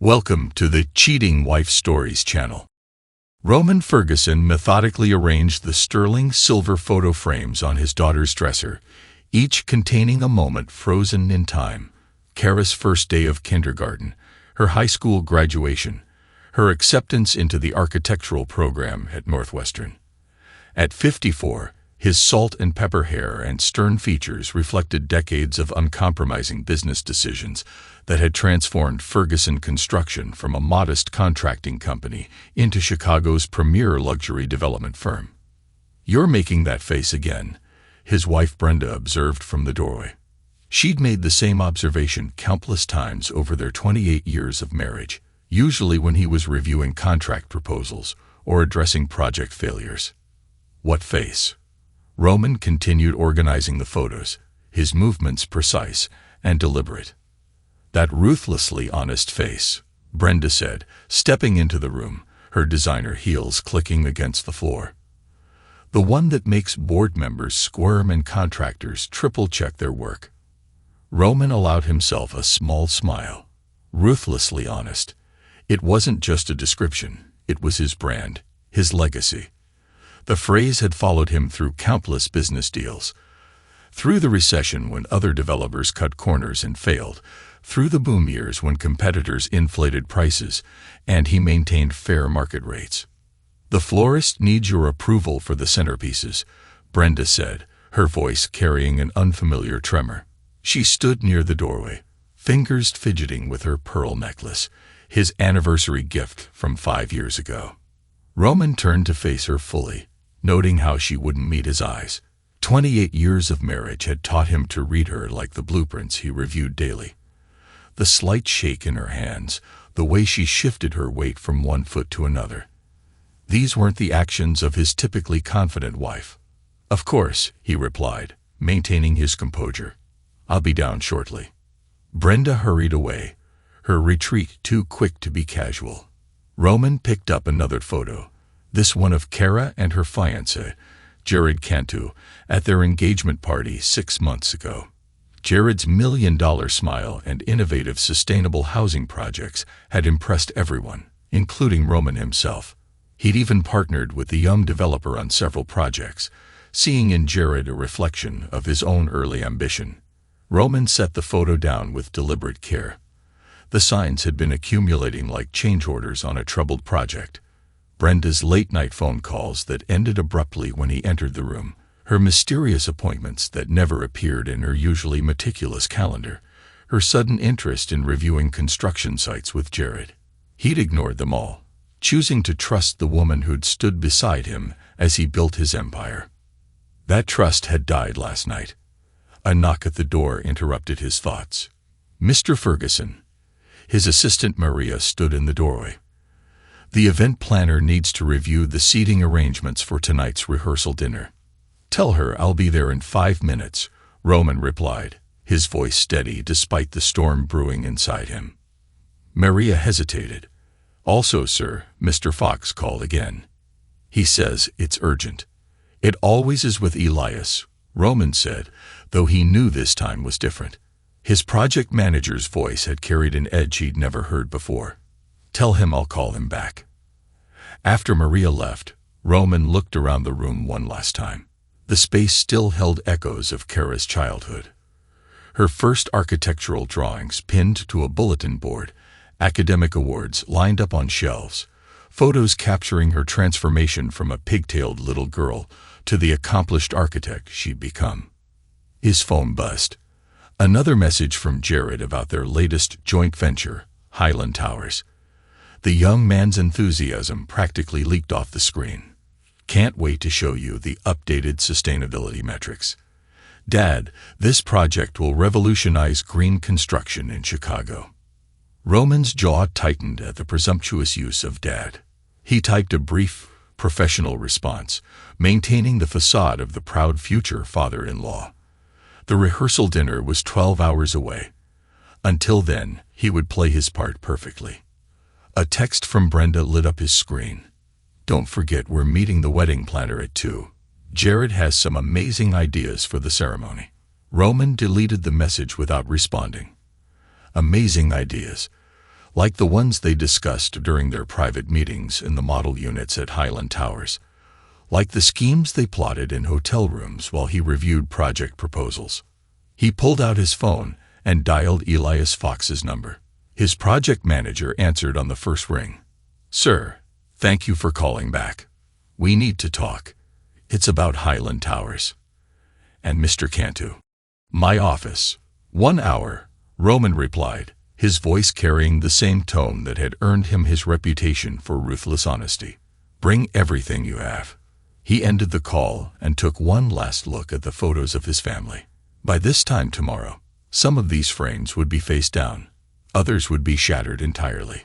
Welcome to the Cheating Wife Stories channel. Roman Ferguson methodically arranged the sterling silver photo frames on his daughter's dresser, each containing a moment frozen in time. Kara's first day of kindergarten, her high school graduation, her acceptance into the architectural program at Northwestern. At 54, his salt and pepper hair and stern features reflected decades of uncompromising business decisions that had transformed Ferguson Construction from a modest contracting company into Chicago's premier luxury development firm. "You're making that face again," his wife Brenda observed from the doorway. She'd made the same observation countless times over their 28 years of marriage, usually when he was reviewing contract proposals or addressing project failures. "What face?" Roman continued organizing the photos, his movements precise and deliberate. "That ruthlessly honest face," Brenda said, stepping into the room, her designer heels clicking against the floor. "The one that makes board members squirm and contractors triple-check their work." Roman allowed himself a small smile. Ruthlessly honest. It wasn't just a description, it was his brand, his legacy. The phrase had followed him through countless business deals. Through the recession when other developers cut corners and failed, through the boom years when competitors inflated prices, and he maintained fair market rates. "The florist needs your approval for the centerpieces," Brenda said, her voice carrying an unfamiliar tremor. She stood near the doorway, fingers fidgeting with her pearl necklace, his anniversary gift from 5 years ago. Roman turned to face her fully, noting how she wouldn't meet his eyes. 28 years of marriage had taught him to read her like the blueprints he reviewed daily. The slight shake in her hands, the way she shifted her weight from one foot to another. These weren't the actions of his typically confident wife. "Of course," he replied, maintaining his composure. "I'll be down shortly." Brenda hurried away, her retreat too quick to be casual. Roman picked up another photo, this one of Kara and her fiancé, Jared Cantu, at their engagement party 6 months ago. Jared's $1 million smile and innovative sustainable housing projects had impressed everyone, including Roman himself. He'd even partnered with the young developer on several projects, seeing in Jared a reflection of his own early ambition. Roman set the photo down with deliberate care. The signs had been accumulating like change orders on a troubled project. Brenda's late-night phone calls that ended abruptly when he entered the room, her mysterious appointments that never appeared in her usually meticulous calendar, her sudden interest in reviewing construction sites with Jared. He'd ignored them all, choosing to trust the woman who'd stood beside him as he built his empire. That trust had died last night. A knock at the door interrupted his thoughts. "Mr. Ferguson." His assistant Maria stood in the doorway. "The event planner needs to review the seating arrangements for tonight's rehearsal dinner." "Tell her I'll be there in 5 minutes," Roman replied, his voice steady despite the storm brewing inside him. Maria hesitated. "Also, sir, Mr. Fox called again. He says it's urgent." "It always is with Elias," Roman said, though he knew this time was different. His project manager's voice had carried an edge he'd never heard before. "Tell him I'll call him back." After Maria left, Roman looked around the room one last time. The space still held echoes of Kara's childhood. Her first architectural drawings pinned to a bulletin board, academic awards lined up on shelves, photos capturing her transformation from a pigtailed little girl to the accomplished architect she'd become. His phone buzzed. Another message from Jared about their latest joint venture, Highland Towers. The young man's enthusiasm practically leaked off the screen. "Can't wait to show you the updated sustainability metrics. Dad, this project will revolutionize green construction in Chicago." Roman's jaw tightened at the presumptuous use of Dad. He typed a brief, professional response, maintaining the facade of the proud future father-in-law. The rehearsal dinner was 12 hours away. Until then, he would play his part perfectly. A text from Brenda lit up his screen. "Don't forget we're meeting the wedding planner at 2. Jared has some amazing ideas for the ceremony." Roman deleted the message without responding. Amazing ideas. like the ones they discussed during their private meetings in the model units at Highland Towers, like the schemes they plotted in hotel rooms while he reviewed project proposals. He pulled out his phone and dialed Elias Fox's number. His project manager answered on the first ring. "Sir, thank you for calling back. We need to talk. It's about Highland Towers." "And Mr. Cantu?" "My office. 1 hour," Roman replied, his voice carrying the same tone that had earned him his reputation for ruthless honesty. "Bring everything you have." He ended the call and took one last look at the photos of his family. By this time tomorrow, some of these frames would be face down. Others would be shattered entirely.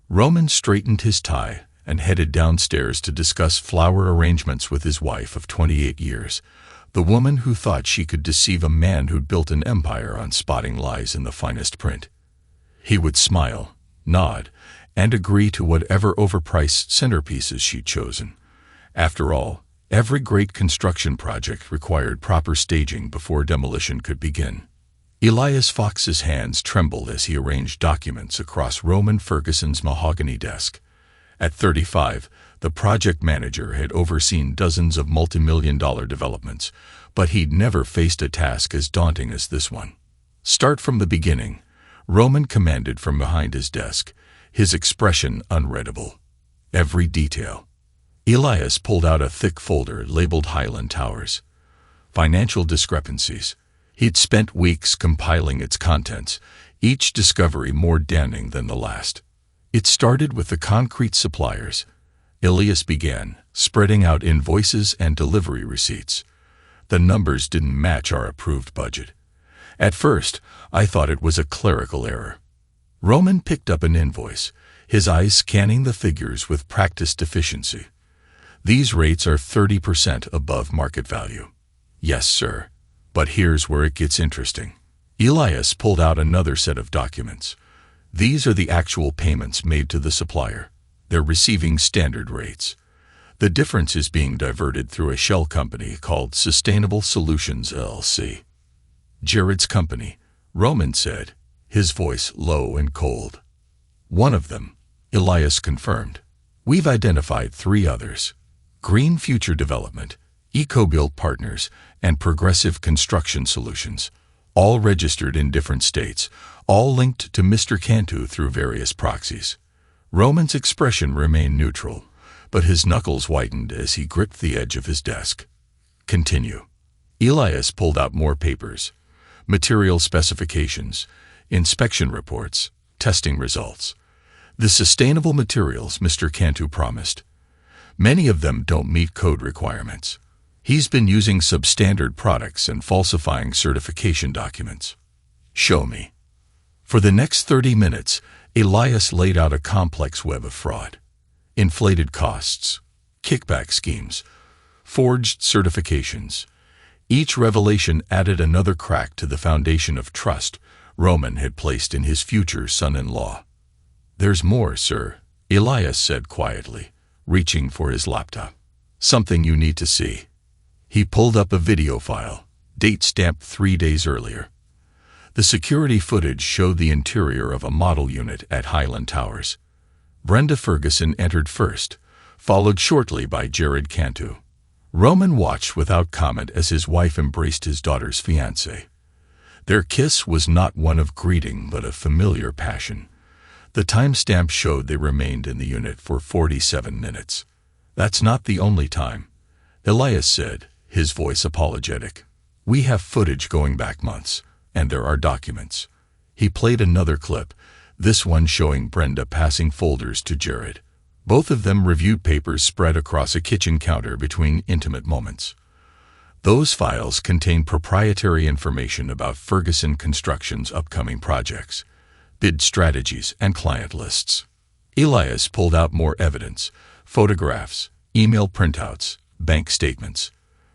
Roman straightened his tie and headed downstairs to discuss flower arrangements with his wife of 28 years, the woman who thought she could deceive a man who'd built an empire on spotting lies in the finest print. He would smile, nod, and agree to whatever overpriced centerpieces she'd chosen. After all, every great construction project required proper staging before demolition could begin. Elias Fox's hands trembled as he arranged documents across Roman Ferguson's mahogany desk. At 35, the project manager had overseen dozens of multi-million-dollar developments, but he'd never faced a task as daunting as this one. "Start from the beginning," Roman commanded from behind his desk, his expression unreadable. "Every detail." Elias pulled out a thick folder labeled Highland Towers. Financial discrepancies. He'd spent weeks compiling its contents, each discovery more damning than the last. It started with the concrete suppliers. Elias began, spreading out invoices and delivery receipts. "The numbers didn't match our approved budget. At first, I thought it was a clerical error." Roman picked up an invoice, his eyes scanning the figures with practiced efficiency. "These rates are 30% above market value." "Yes, sir. But here's where it gets interesting." Elias pulled out another set of documents. "These are the actual payments made to the supplier. They're receiving standard rates. The difference is being diverted through a shell company called Sustainable Solutions LLC. "Jared's company," Roman said, his voice low and cold. "One of them," Elias confirmed. "We've identified 3 others. Green Future Development, EcoBuild Partners, and Progressive Construction Solutions, all registered in different states, all linked to Mr. Cantu through various proxies." Roman's expression remained neutral, but his knuckles whitened as he gripped the edge of his desk. "Continue." Elias pulled out more papers, material specifications, inspection reports, testing results. "The sustainable materials Mr. Cantu promised. Many of them don't meet code requirements. He's been using substandard products and falsifying certification documents." "Show me." For the next 30 minutes, Elias laid out a complex web of fraud. Inflated costs, kickback schemes, forged certifications. Each revelation added another crack to the foundation of trust Roman had placed in his future son-in-law. "There's more, sir," Elias said quietly, reaching for his laptop. "Something you need to see." He pulled up a video file, date stamped 3 days earlier. The security footage showed the interior of a model unit at Highland Towers. Brenda Ferguson entered first, followed shortly by Jared Cantu. Roman watched without comment as his wife embraced his daughter's fiancé. Their kiss was not one of greeting but of familiar passion. The timestamp showed they remained in the unit for 47 minutes. "That's not the only time," Elias said, his voice apologetic. "We have footage going back months, and there are documents." He played another clip, this one showing Brenda passing folders to Jared. Both of them reviewed papers spread across a kitchen counter between intimate moments. Those files contained proprietary information about Ferguson Construction's upcoming projects, bid strategies, and client lists. Elias pulled out more evidence, photographs, email printouts, bank statements.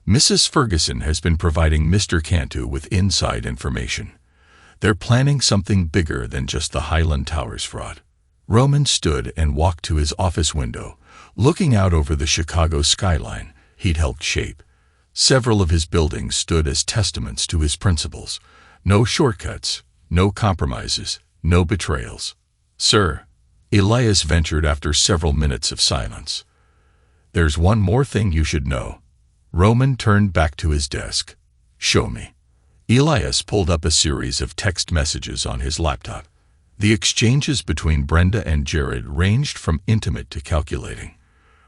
Mrs. Ferguson has been providing Mr. Cantu with inside information. They're planning something bigger than just the Highland Towers fraud. Roman stood and walked to his office window, looking out over the Chicago skyline he'd helped shape. Several of his buildings stood as testaments to his principles. No shortcuts, no compromises, no betrayals. Sir, Elias ventured after several minutes of silence. There's one more thing you should know. Roman turned back to his desk. Show me. Elias pulled up a series of text messages on his laptop. The exchanges between Brenda and Jared ranged from intimate to calculating.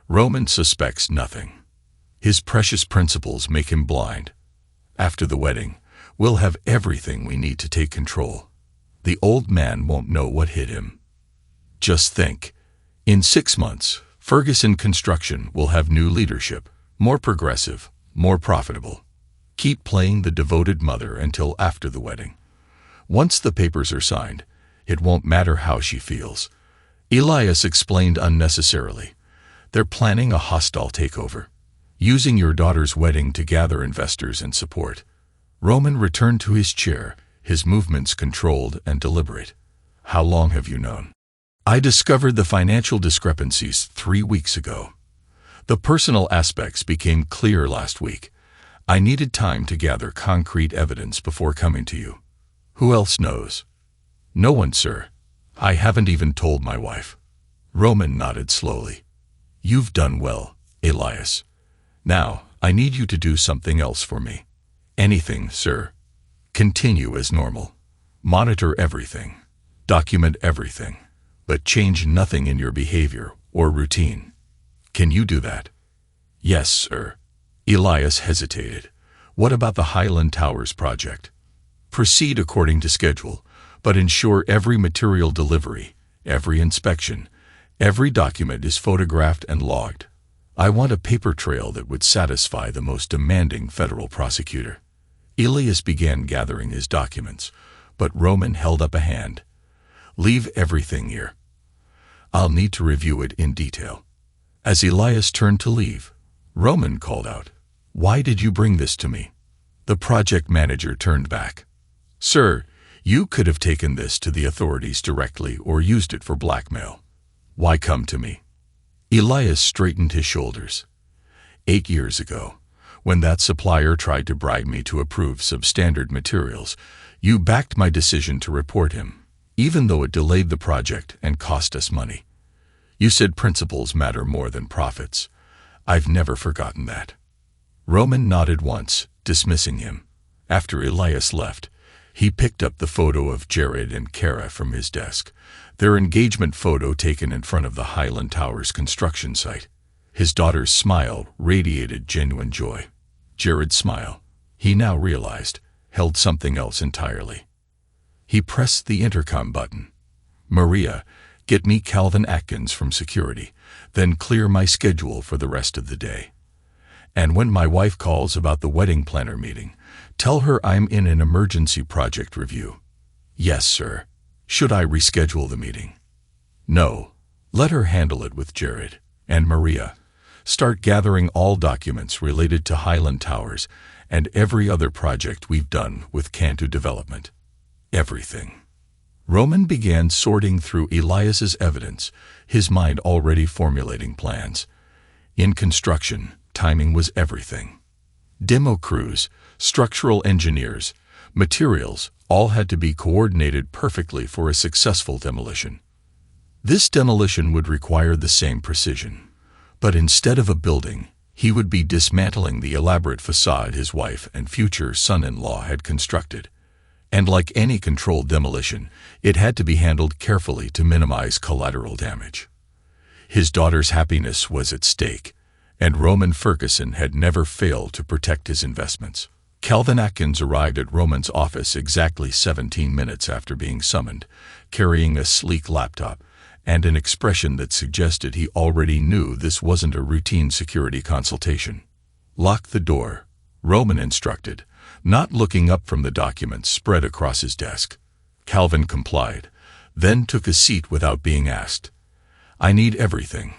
Roman suspects nothing. His precious principles make him blind. After the wedding, we'll have everything we need to take control. The old man won't know what hit him. Just think, in 6 months, Ferguson Construction will have new leadership, more progressive, more profitable. Keep playing the devoted mother until after the wedding. Once the papers are signed, it won't matter how she feels. Elias explained unnecessarily. They're planning a hostile takeover, using your daughter's wedding to gather investors and support. Roman returned to his chair, his movements controlled and deliberate. How long have you known? I discovered the financial discrepancies 3 weeks ago. The personal aspects became clear last week. I needed time to gather concrete evidence before coming to you. Who else knows? No one, sir. I haven't even told my wife. Roman nodded slowly. You've done well, Elias. Now, I need you to do something else for me. Anything, sir. Continue as normal. Monitor everything. Document everything. But change nothing in your behavior or routine. Can you do that? Yes, sir. Elias hesitated. What about the Highland Towers project? Proceed according to schedule, but ensure every material delivery, every inspection, every document is photographed and logged. I want a paper trail that would satisfy the most demanding federal prosecutor. Elias began gathering his documents, but Roman held up a hand. Leave everything here. I'll need to review it in detail. As Elias turned to leave, Roman called out, Why did you bring this to me? The project manager turned back. Sir, you could have taken this to the authorities directly or used it for blackmail. Why come to me? Elias straightened his shoulders. 8 years ago, when that supplier tried to bribe me to approve substandard materials, you backed my decision to report him, even though it delayed the project and cost us money. You said principles matter more than profits. I've never forgotten that. Roman nodded once, dismissing him. After Elias left, he picked up the photo of Jared and Kara from his desk, their engagement photo taken in front of the Highland Towers construction site. His daughter's smile radiated genuine joy. Jared's smile, he now realized, held something else entirely. He pressed the intercom button. Maria, get me Calvin Atkins from security, then clear my schedule for the rest of the day. And when my wife calls about the wedding planner meeting, tell her I'm in an emergency project review. Yes, sir. Should I reschedule the meeting? No. Let her handle it with Jared. And Maria, start gathering all documents related to Highland Towers and every other project we've done with Cantu Development. Everything. Roman began sorting through Elias's evidence, his mind already formulating plans. In construction, timing was everything. Demo crews, structural engineers, materials, all had to be coordinated perfectly for a successful demolition. This demolition would require the same precision, but instead of a building, he would be dismantling the elaborate facade his wife and future son-in-law had constructed. And like any controlled demolition, it had to be handled carefully to minimize collateral damage. His daughter's happiness was at stake, and Roman Ferguson had never failed to protect his investments. Calvin Atkins arrived at Roman's office exactly 17 minutes after being summoned, carrying a sleek laptop and an expression that suggested he already knew this wasn't a routine security consultation. Lock the door, Roman instructed, not looking up from the documents spread across his desk. Calvin complied, then took a seat without being asked. I need everything,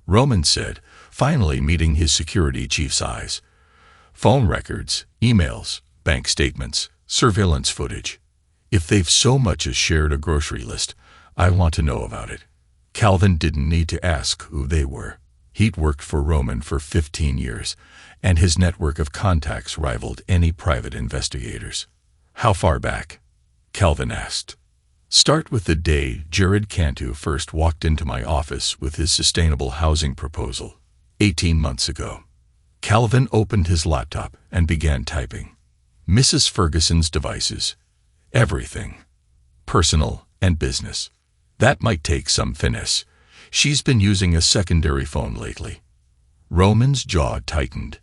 Roman said, finally meeting his security chief's eyes. Phone records, emails, bank statements, surveillance footage. If they've so much as shared a grocery list, I want to know about it. Calvin didn't need to ask who they were. He'd worked for Roman for 15 years, and his network of contacts rivaled any private investigators. How far back? Calvin asked. Start with the day Jared Cantu first walked into my office with his sustainable housing proposal, 18 months ago. Calvin opened his laptop and began typing. Mrs. Ferguson's devices. Everything. Personal and business. That might take some finesse. She's been using a secondary phone lately. Roman's jaw tightened.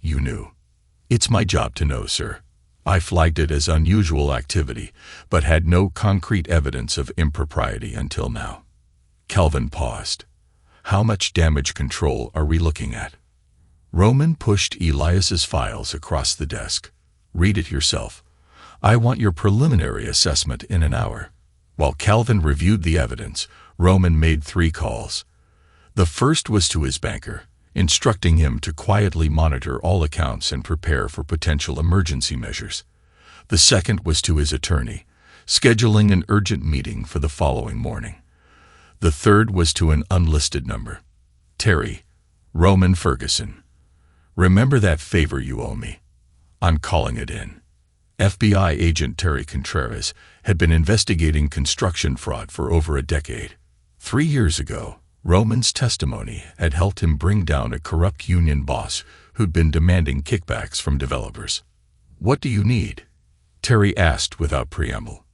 You knew. It's my job to know, sir. I flagged it as unusual activity, but had no concrete evidence of impropriety until now. Calvin paused. How much damage control are we looking at? Roman pushed Elias's files across the desk. Read it yourself. I want your preliminary assessment in an hour. While Calvin reviewed the evidence, Roman made 3 calls. The first was to his banker, instructing him to quietly monitor all accounts and prepare for potential emergency measures. The second was to his attorney, scheduling an urgent meeting for the following morning. The third was to an unlisted number. Terry, Roman Ferguson. Remember that favor you owe me. I'm calling it in. FBI agent Terry Contreras had been investigating construction fraud for over a decade. 3 years ago, Roman's testimony had helped him bring down a corrupt union boss who'd been demanding kickbacks from developers. What do you need? Terry asked without preamble.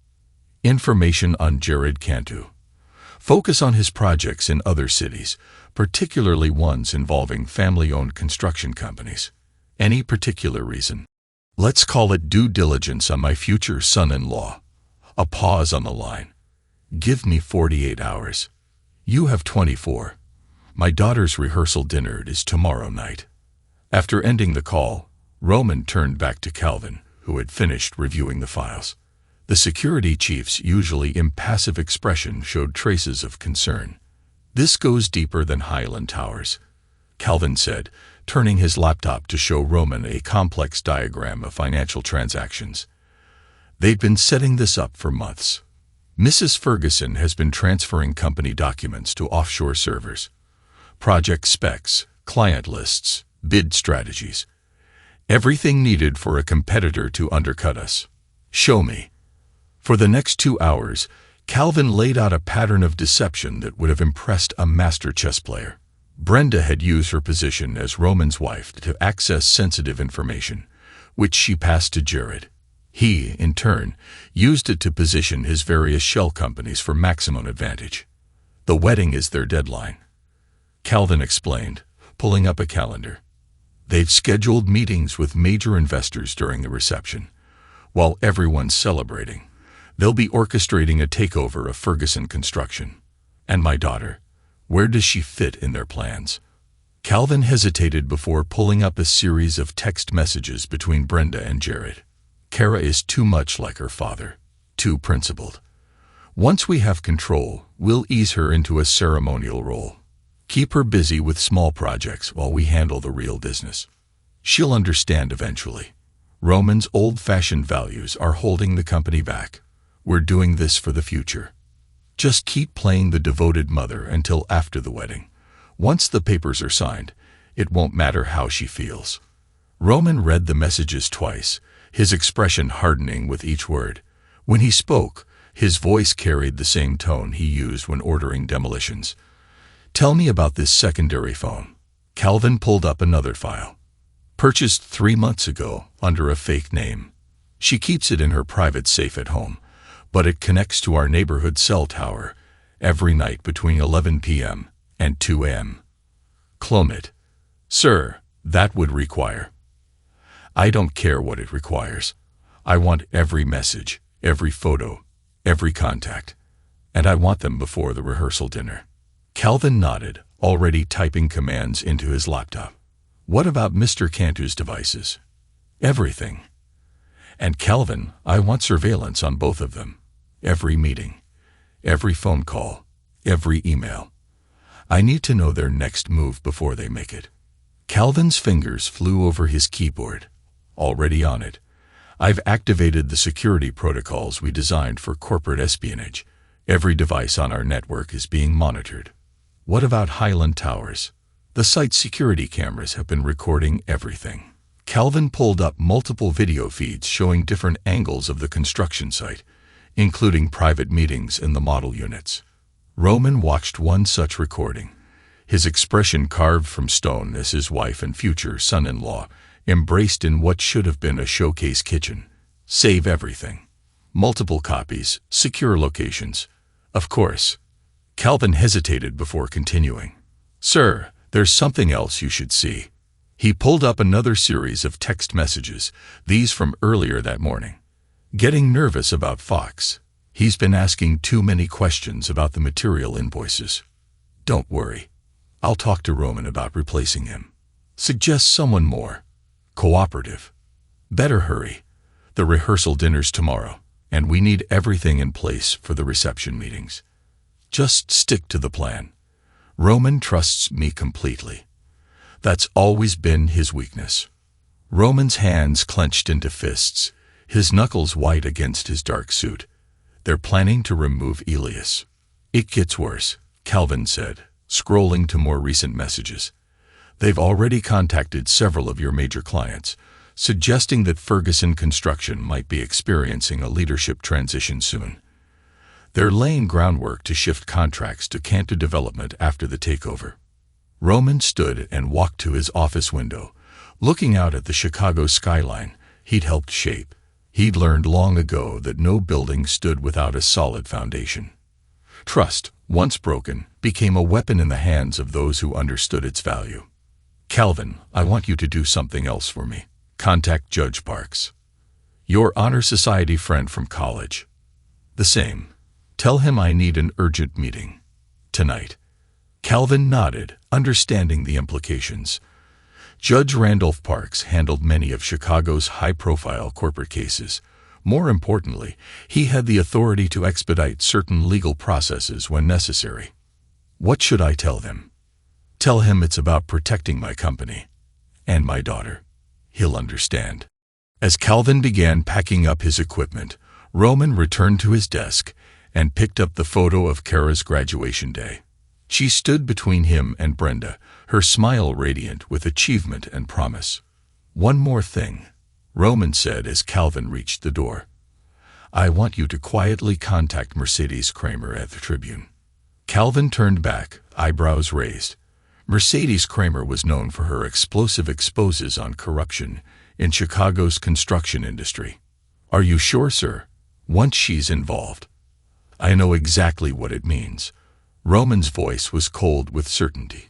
Information on Jared Cantu. Focus on his projects in other cities, particularly ones involving family-owned construction companies. Any particular reason? Let's call it due diligence on my future son-in-law. A pause on the line. Give me 48 hours. You have 24. My daughter's rehearsal dinner is tomorrow night. After ending the call, Roman turned back to Calvin, who had finished reviewing the files. The security chief's usually impassive expression showed traces of concern. This goes deeper than Highland Towers, Calvin said, turning his laptop to show Roman a complex diagram of financial transactions. They'd been setting this up for months. Mrs. Ferguson has been transferring company documents to offshore servers. Project specs, client lists, bid strategies. Everything needed for a competitor to undercut us. Show me. For the next 2 hours, Calvin laid out a pattern of deception that would have impressed a master chess player. Brenda had used her position as Roman's wife to access sensitive information, which she passed to Jared. He, in turn, used it to position his various shell companies for maximum advantage. The wedding is their deadline, Calvin explained, pulling up a calendar. They've scheduled meetings with major investors during the reception. While everyone's celebrating, they'll be orchestrating a takeover of Ferguson Construction. And my daughter, where does she fit in their plans? Calvin hesitated before pulling up a series of text messages between Brenda and Jared. Kara is too much like her father, too principled. Once we have control, we'll ease her into a ceremonial role. Keep her busy with small projects while we handle the real business. She'll understand eventually. Roman's old-fashioned values are holding the company back. We're doing this for the future. Just keep playing the devoted mother until after the wedding. Once the papers are signed, it won't matter how she feels. Roman read the messages twice, his expression hardening with each word. When he spoke, his voice carried the same tone he used when ordering demolitions. Tell me about this secondary phone. Calvin pulled up another file. Purchased 3 months ago under a fake name. She keeps it in her private safe at home, but it connects to our neighborhood cell tower every night between 11 p.m. and 2 a.m. Clone it. Sir, that would require. I don't care what it requires. I want every message, every photo, every contact. And I want them before the rehearsal dinner. Calvin nodded, already typing commands into his laptop. What about Mr. Cantu's devices? Everything. And Calvin, I want surveillance on both of them. Every meeting, every phone call, every email. I need to know their next move before they make it. Calvin's fingers flew over his keyboard. Already on it. I've activated the security protocols we designed for corporate espionage. Every device on our network is being monitored. What about Highland Towers? The site's security cameras have been recording everything. Calvin pulled up multiple video feeds showing different angles of the construction site, including private meetings in the model units. Roman watched one such recording, his expression carved from stone as his wife and future son-in-law embraced in what should have been a showcase kitchen. Save everything. Multiple copies, secure locations. Of course. Calvin hesitated before continuing. Sir, there's something else you should see. He pulled up another series of text messages, these from earlier that morning. Getting nervous about Fox. He's been asking too many questions about the material invoices. Don't worry. I'll talk to Roman about replacing him. Suggest someone more cooperative. Better hurry. The rehearsal dinner's tomorrow, and we need everything in place for the reception meetings. Just stick to the plan. Roman trusts me completely. That's always been his weakness. Roman's hands clenched into fists, his knuckles white against his dark suit. They're planning to remove Elias. It gets worse, Calvin said, scrolling to more recent messages. They've already contacted several of your major clients, suggesting that Ferguson Construction might be experiencing a leadership transition soon. They're laying groundwork to shift contracts to Cantu Development after the takeover. Roman stood and walked to his office window, looking out at the Chicago skyline he'd helped shape. He'd learned long ago that no building stood without a solid foundation. Trust, once broken, became a weapon in the hands of those who understood its value. Calvin, I want you to do something else for me. Contact Judge Parks. Your Honor Society friend from college. The same. Tell him I need an urgent meeting. Tonight. Calvin nodded, understanding the implications. Judge Randolph Parks handled many of Chicago's high-profile corporate cases. More importantly, he had the authority to expedite certain legal processes when necessary. What should I tell them? Tell him it's about protecting my company. And my daughter. He'll understand. As Calvin began packing up his equipment, Roman returned to his desk and picked up the photo of Kara's graduation day. She stood between him and Brenda, her smile radiant with achievement and promise. One more thing, Roman said as Calvin reached the door. I want you to quietly contact Mercedes Kramer at the Tribune. Calvin turned back, eyebrows raised. Mercedes Kramer was known for her explosive exposes on corruption in Chicago's construction industry. Are you sure, sir? Once she's involved. I know exactly what it means. Roman's voice was cold with certainty.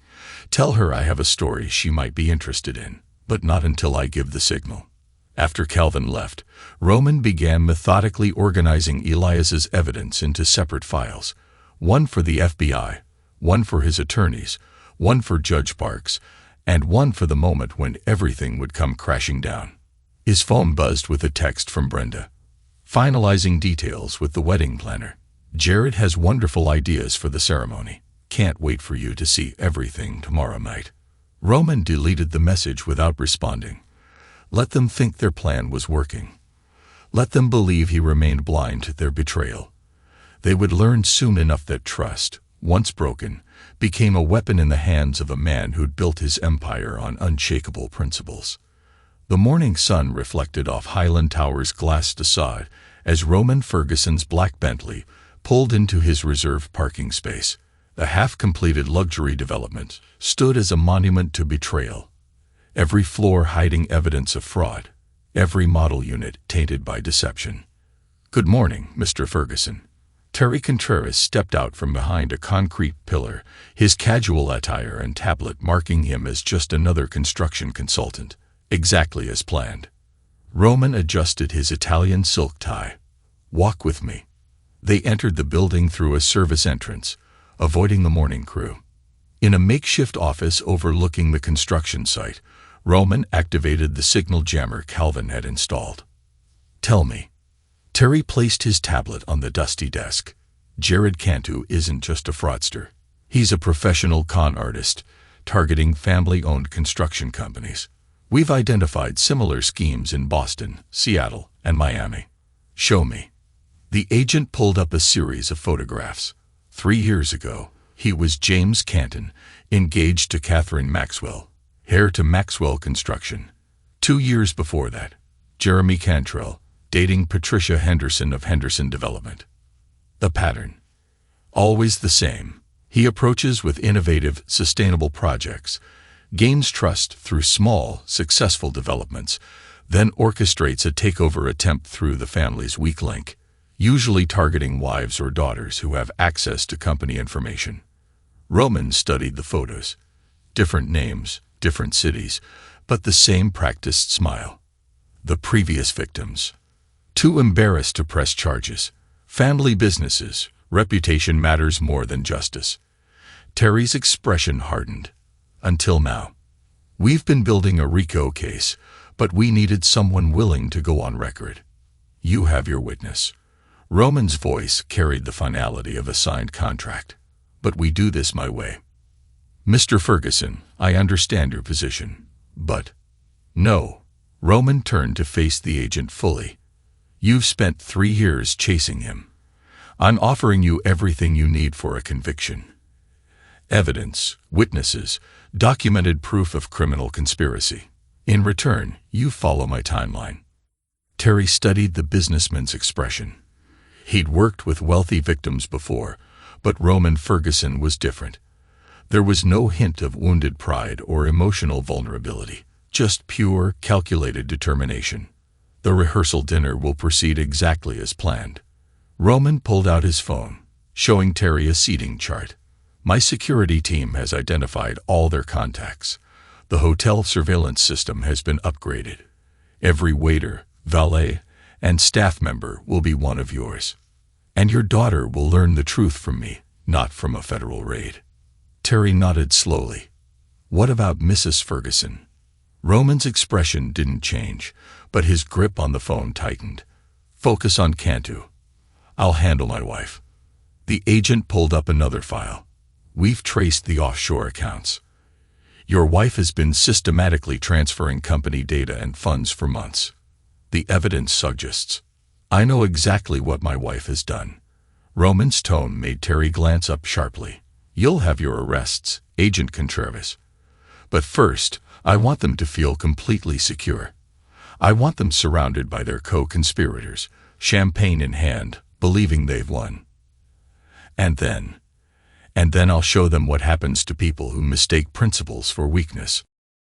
Tell her I have a story she might be interested in, but not until I give the signal. After Calvin left, Roman began methodically organizing Elias's evidence into separate files, one for the FBI, one for his attorneys, one for Judge Parks, and one for the moment when everything would come crashing down. His phone buzzed with a text from Brenda. Finalizing details with the wedding planner. Jared has wonderful ideas for the ceremony. Can't wait for you to see everything tomorrow night. Roman deleted the message without responding. Let them think their plan was working. Let them believe he remained blind to their betrayal. They would learn soon enough that trust, once broken, became a weapon in the hands of a man who'd built his empire on unshakable principles. The morning sun reflected off Highland Tower's glass facade as Roman Ferguson's black Bentley pulled into his reserved parking space. The half-completed luxury development stood as a monument to betrayal, every floor hiding evidence of fraud, every model unit tainted by deception. Good morning, Mr. Ferguson. Terry Contreras stepped out from behind a concrete pillar, his casual attire and tablet marking him as just another construction consultant, exactly as planned. Roman adjusted his Italian silk tie. Walk with me. They entered the building through a service entrance, avoiding the morning crew. In a makeshift office overlooking the construction site, Roman activated the signal jammer Calvin had installed. Tell me. Terry placed his tablet on the dusty desk. Jared Cantu isn't just a fraudster. He's a professional con artist, targeting family-owned construction companies. We've identified similar schemes in Boston, Seattle, and Miami. Show me. The agent pulled up a series of photographs. 3 years ago, he was James Canton, engaged to Catherine Maxwell, heir to Maxwell Construction. 2 years before that, Jeremy Cantrell, dating Patricia Henderson of Henderson Development. The pattern. Always the same. He approaches with innovative, sustainable projects, gains trust through small, successful developments, then orchestrates a takeover attempt through the family's weak link, usually targeting wives or daughters who have access to company information. Roman studied the photos. Different names, different cities, but the same practiced smile. The previous victims. Too embarrassed to press charges. Family businesses. Reputation matters more than justice. Terry's expression hardened. Until now. We've been building a RICO case, but we needed someone willing to go on record. You have your witness. Roman's voice carried the finality of a signed contract. But we do this my way. Mr. Ferguson, I understand your position, but... No. Roman turned to face the agent fully. You've spent 3 years chasing him. I'm offering you everything you need for a conviction. Evidence, witnesses, documented proof of criminal conspiracy. In return, you follow my timeline. Terry studied the businessman's expression. He'd worked with wealthy victims before, but Roman Ferguson was different. There was no hint of wounded pride or emotional vulnerability, just pure, calculated determination. The rehearsal dinner will proceed exactly as planned. Roman pulled out his phone, showing Terry a seating chart. My security team has identified all their contacts. The hotel surveillance system has been upgraded. Every waiter, valet, and staff member will be one of yours. And your daughter will learn the truth from me, not from a federal raid. Terry nodded slowly. What about Mrs. Ferguson? Roman's expression didn't change, but his grip on the phone tightened. Focus on Cantu. I'll handle my wife. The agent pulled up another file. We've traced the offshore accounts. Your wife has been systematically transferring company data and funds for months. The evidence suggests. I know exactly what my wife has done. Roman's tone made Terry glance up sharply. You'll have your arrests, Agent Contreras. But first, I want them to feel completely secure. I want them surrounded by their co-conspirators, champagne in hand, believing they've won. And then I'll show them what happens to people who mistake principles for weakness.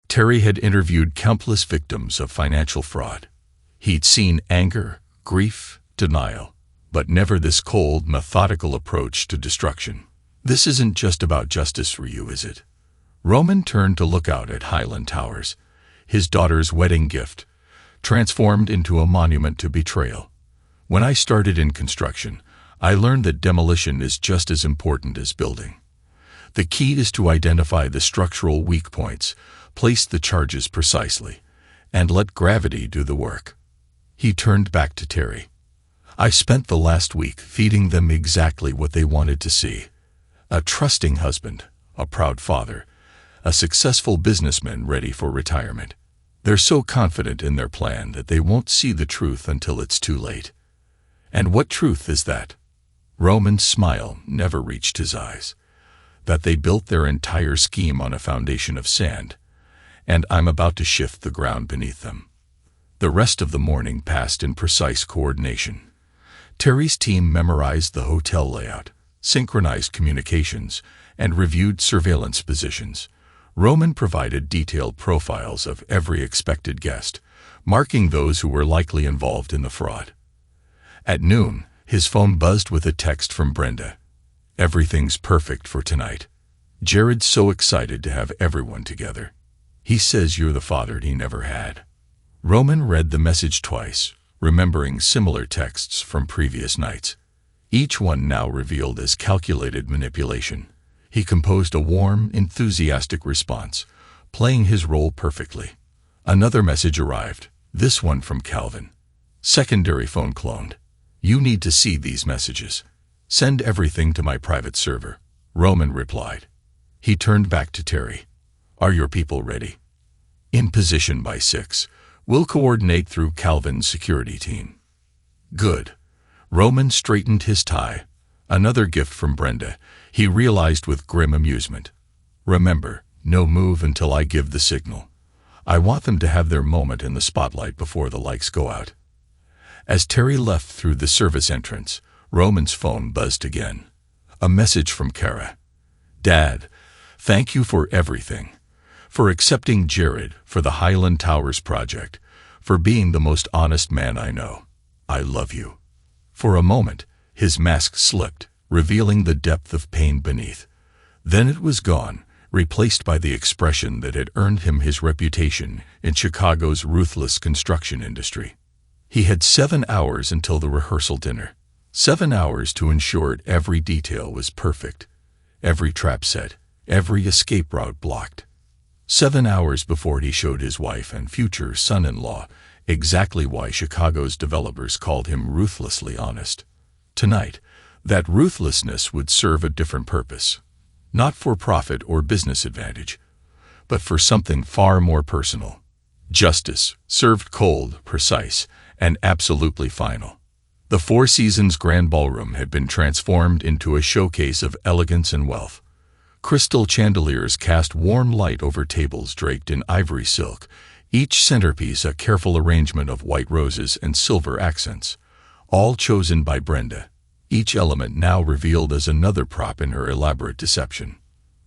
Terry had interviewed countless victims of financial fraud. He'd seen anger, grief, denial, but never this cold, methodical approach to destruction. This isn't just about justice for you, is it? Roman turned to look out at Highland Towers, his daughter's wedding gift, transformed into a monument to betrayal. When I started in construction, I learned that demolition is just as important as building. The key is to identify the structural weak points, place the charges precisely, and let gravity do the work. He turned back to Terry. I spent the last week feeding them exactly what they wanted to see. A trusting husband, a proud father, a successful businessman ready for retirement. They're so confident in their plan that they won't see the truth until it's too late. And what truth is that? Roman's smile never reached his eyes. That they built their entire scheme on a foundation of sand, and I'm about to shift the ground beneath them. The rest of the morning passed in precise coordination. Terry's team memorized the hotel layout, synchronized communications, and reviewed surveillance positions. Roman provided detailed profiles of every expected guest, marking those who were likely involved in the fraud. At noon, his phone buzzed with a text from Brenda. Everything's perfect for tonight. Jared's so excited to have everyone together. He says you're the father he never had. Roman read the message twice, remembering similar texts from previous nights. Each one now revealed as calculated manipulation. He composed a warm, enthusiastic response, playing his role perfectly. Another message arrived, this one from Calvin. Secondary phone cloned. You need to see these messages. Send everything to my private server. Roman replied. He turned back to Terry. Are your people ready? In position by 6. We'll coordinate through Calvin's security team. Good. Roman straightened his tie. Another gift from Brenda, he realized with grim amusement. Remember, no move until I give the signal. I want them to have their moment in the spotlight before the lights go out. As Terry left through the service entrance, Roman's phone buzzed again. A message from Kara. "Dad, thank you for everything. For accepting Jared for the Highland Towers project. For being the most honest man I know. I love you." For a moment, his mask slipped, revealing the depth of pain beneath. Then it was gone, replaced by the expression that had earned him his reputation in Chicago's ruthless construction industry. He had 7 hours until the rehearsal dinner. 7 hours to ensure every detail was perfect. Every trap set, every escape route blocked. 7 hours before he showed his wife and future son-in-law exactly why Chicago's developers called him ruthlessly honest. Tonight, that ruthlessness would serve a different purpose. Not for profit or business advantage, but for something far more personal. Justice, served cold, precise, and absolutely final. The Four Seasons Grand Ballroom had been transformed into a showcase of elegance and wealth. Crystal chandeliers cast warm light over tables draped in ivory silk, each centerpiece a careful arrangement of white roses and silver accents, all chosen by Brenda, each element now revealed as another prop in her elaborate deception.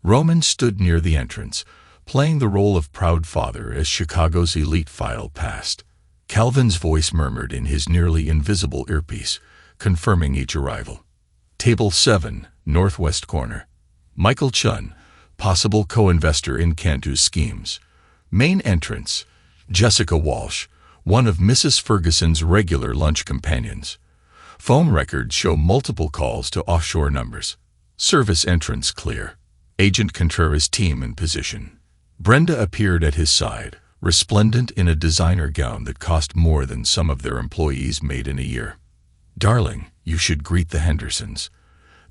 Roman stood near the entrance, playing the role of proud father as Chicago's elite filed past. Calvin's voice murmured in his nearly invisible earpiece, confirming each arrival. Table 7, northwest corner. Michael Chun, possible co-investor in Cantu's schemes. Main entrance, Jessica Walsh, one of Mrs. Ferguson's regular lunch companions. Phone records show multiple calls to offshore numbers. Service entrance clear. Agent Contreras' team in position. Brenda appeared at his side, resplendent in a designer gown that cost more than some of their employees made in a year. "Darling, you should greet the Hendersons.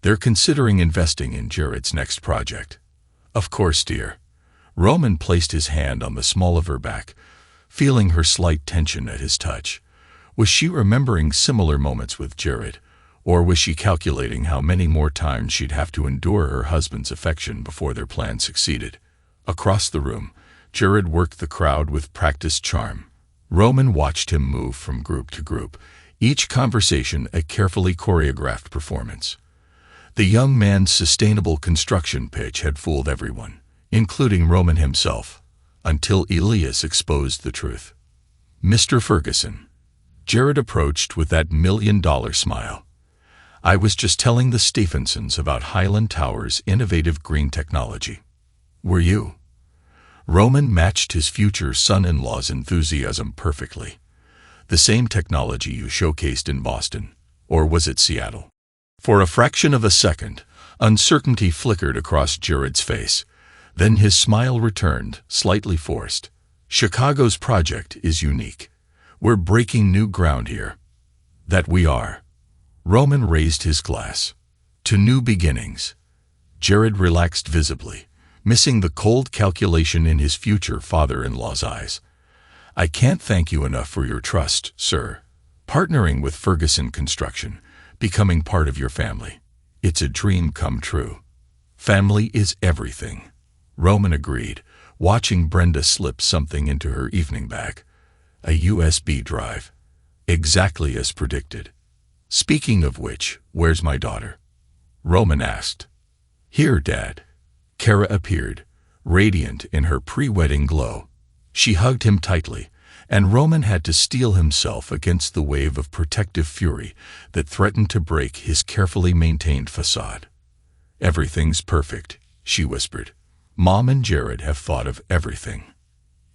They're considering investing in Jared's next project." "Of course, dear." Roman placed his hand on the small of her back, feeling her slight tension at his touch. Was she remembering similar moments with Jared, or was she calculating how many more times she'd have to endure her husband's affection before their plan succeeded? Across the room, Jared worked the crowd with practiced charm. Roman watched him move from group to group, each conversation a carefully choreographed performance. The young man's sustainable construction pitch had fooled everyone, including Roman himself, until Elias exposed the truth. "Mr. Ferguson." Jared approached with that $1,000,000 smile. "I was just telling the Stephensons about Highland Towers' innovative green technology." "Were you?" Roman matched his future son-in-law's enthusiasm perfectly. "The same technology you showcased in Boston, or was it Seattle?" For a fraction of a second, uncertainty flickered across Jared's face. Then his smile returned, slightly forced. "Chicago's project is unique. We're breaking new ground here." "That we are." Roman raised his glass. "To new beginnings." Jared relaxed visibly, missing the cold calculation in his future father-in-law's eyes. "I can't thank you enough for your trust, sir. Partnering with Ferguson Construction, becoming part of your family. It's a dream come true." "Family is everything," Roman agreed, watching Brenda slip something into her evening bag. A USB drive. Exactly as predicted. "Speaking of which, where's my daughter?" Roman asked. "Here, Dad." Kara appeared, radiant in her pre-wedding glow. She hugged him tightly, and Roman had to steel himself against the wave of protective fury that threatened to break his carefully maintained facade. "Everything's perfect," she whispered. "Mom and Jared have thought of everything."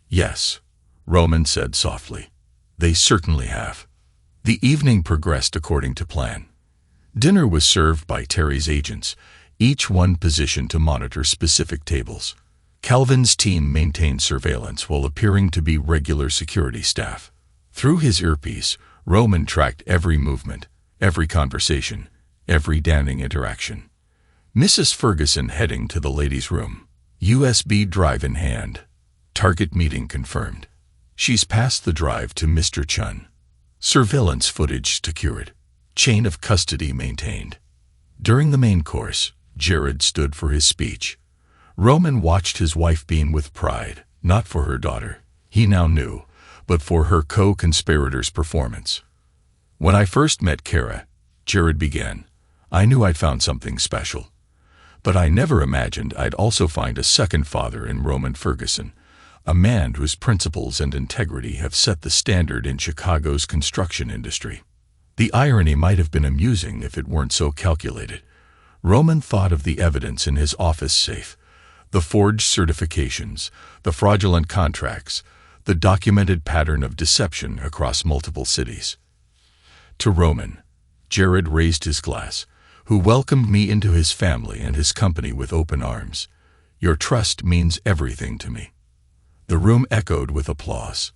"Yes," Roman said softly. "They certainly have." The evening progressed according to plan. Dinner was served by Terry's agents, each one positioned to monitor specific tables. Calvin's team maintained surveillance while appearing to be regular security staff. Through his earpiece, Roman tracked every movement, every conversation, every damning interaction. Mrs. Ferguson heading to the ladies' room. USB drive in hand. Target meeting confirmed. She's passed the drive to Mr. Chun. Surveillance footage secured. Chain of custody maintained. During the main course, Jared stood for his speech. Roman watched his wife beam with pride, not for her daughter, he now knew, but for her co-conspirator's performance. When I first met Kara, Jared began, I knew I'd found something special. But I never imagined I'd also find a second father in Roman Ferguson, a man whose principles and integrity have set the standard in Chicago's construction industry. The irony might have been amusing if it weren't so calculated. Roman thought of the evidence in his office safe, the forged certifications, the fraudulent contracts, the documented pattern of deception across multiple cities. To Roman, Jared raised his glass, who welcomed me into his family and his company with open arms. Your trust means everything to me. The room echoed with applause.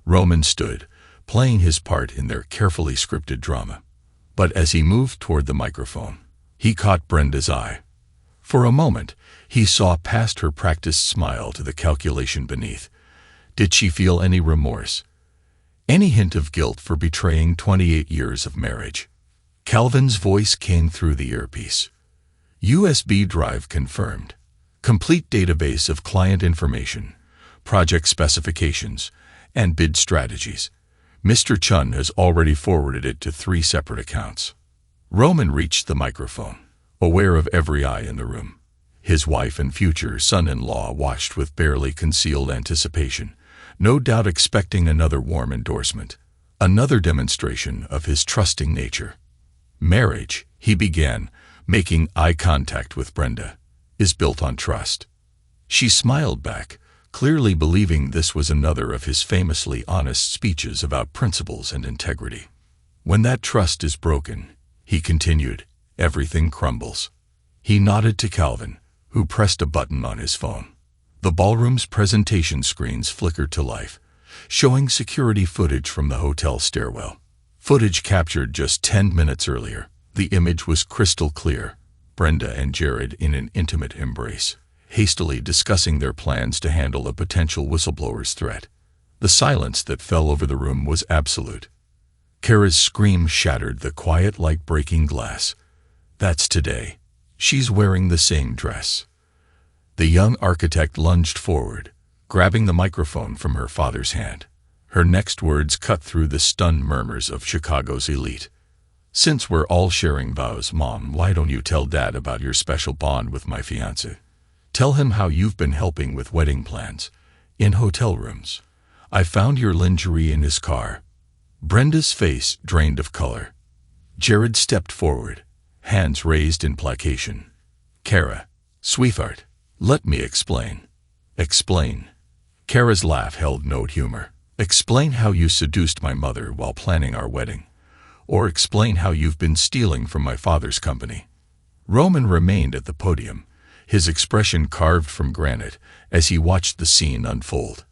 Roman stood, playing his part in their carefully scripted drama. But as he moved toward the microphone, he caught Brenda's eye. For a moment, he saw past her practiced smile to the calculation beneath. Did she feel any remorse? Any hint of guilt for betraying 28 years of marriage? Calvin's voice came through the earpiece. USB drive confirmed. Complete database of client information, project specifications, and bid strategies. Mr. Chun has already forwarded it to 3 separate accounts. Roman reached the microphone, aware of every eye in the room. His wife and future son-in-law watched with barely concealed anticipation, no doubt expecting another warm endorsement, another demonstration of his trusting nature. Marriage, he began, making eye contact with Brenda, is built on trust. She smiled back, clearly believing this was another of his famously honest speeches about principles and integrity. When that trust is broken, he continued, everything crumbles. He nodded to Calvin, who pressed a button on his phone. The ballroom's presentation screens flickered to life, showing security footage from the hotel stairwell. Footage captured just 10 minutes earlier. The image was crystal clear. Brenda and Jared in an intimate embrace, hastily discussing their plans to handle a potential whistleblower's threat. The silence that fell over the room was absolute. Kara's scream shattered the quiet like breaking glass. That's today. She's wearing the same dress. The young architect lunged forward, grabbing the microphone from her father's hand. Her next words cut through the stunned murmurs of Chicago's elite. Since we're all sharing vows, Mom, why don't you tell Dad about your special bond with my fiancé? Tell him how you've been helping with wedding plans, in hotel rooms. I found your lingerie in his car. Brenda's face drained of color. Jared stepped forward, hands raised in placation. Kara, sweetheart, let me explain. Explain. Kara's laugh held no humor. Explain how you seduced my mother while planning our wedding. Or explain how you've been stealing from my father's company. Roman remained at the podium, his expression carved from granite as he watched the scene unfold.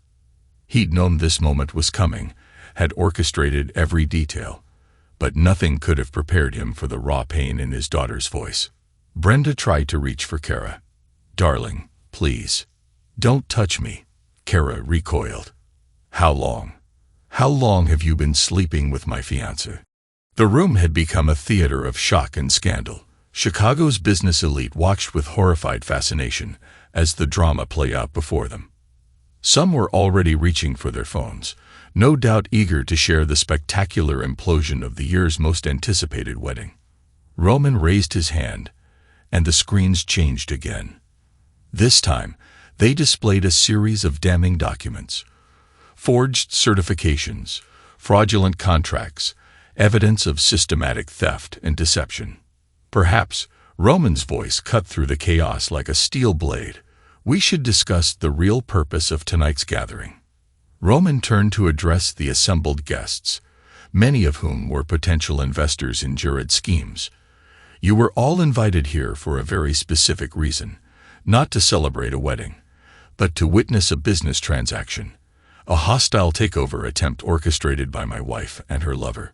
He'd known this moment was coming, had orchestrated every detail, but nothing could have prepared him for the raw pain in his daughter's voice. Brenda tried to reach for Kara. Darling, please. Don't touch me. Kara recoiled. How long? How long have you been sleeping with my fiancé? The room had become a theater of shock and scandal. Chicago's business elite watched with horrified fascination as the drama played out before them. Some were already reaching for their phones, no doubt eager to share the spectacular implosion of the year's most anticipated wedding. Roman raised his hand, and the screens changed again. This time, they displayed a series of damning documents. Forged certifications, fraudulent contracts, evidence of systematic theft and deception. Perhaps, Roman's voice cut through the chaos like a steel blade. We should discuss the real purpose of tonight's gathering. Roman turned to address the assembled guests, many of whom were potential investors in Jared's schemes. You were all invited here for a very specific reason, not to celebrate a wedding, but to witness a business transaction, a hostile takeover attempt orchestrated by my wife and her lover.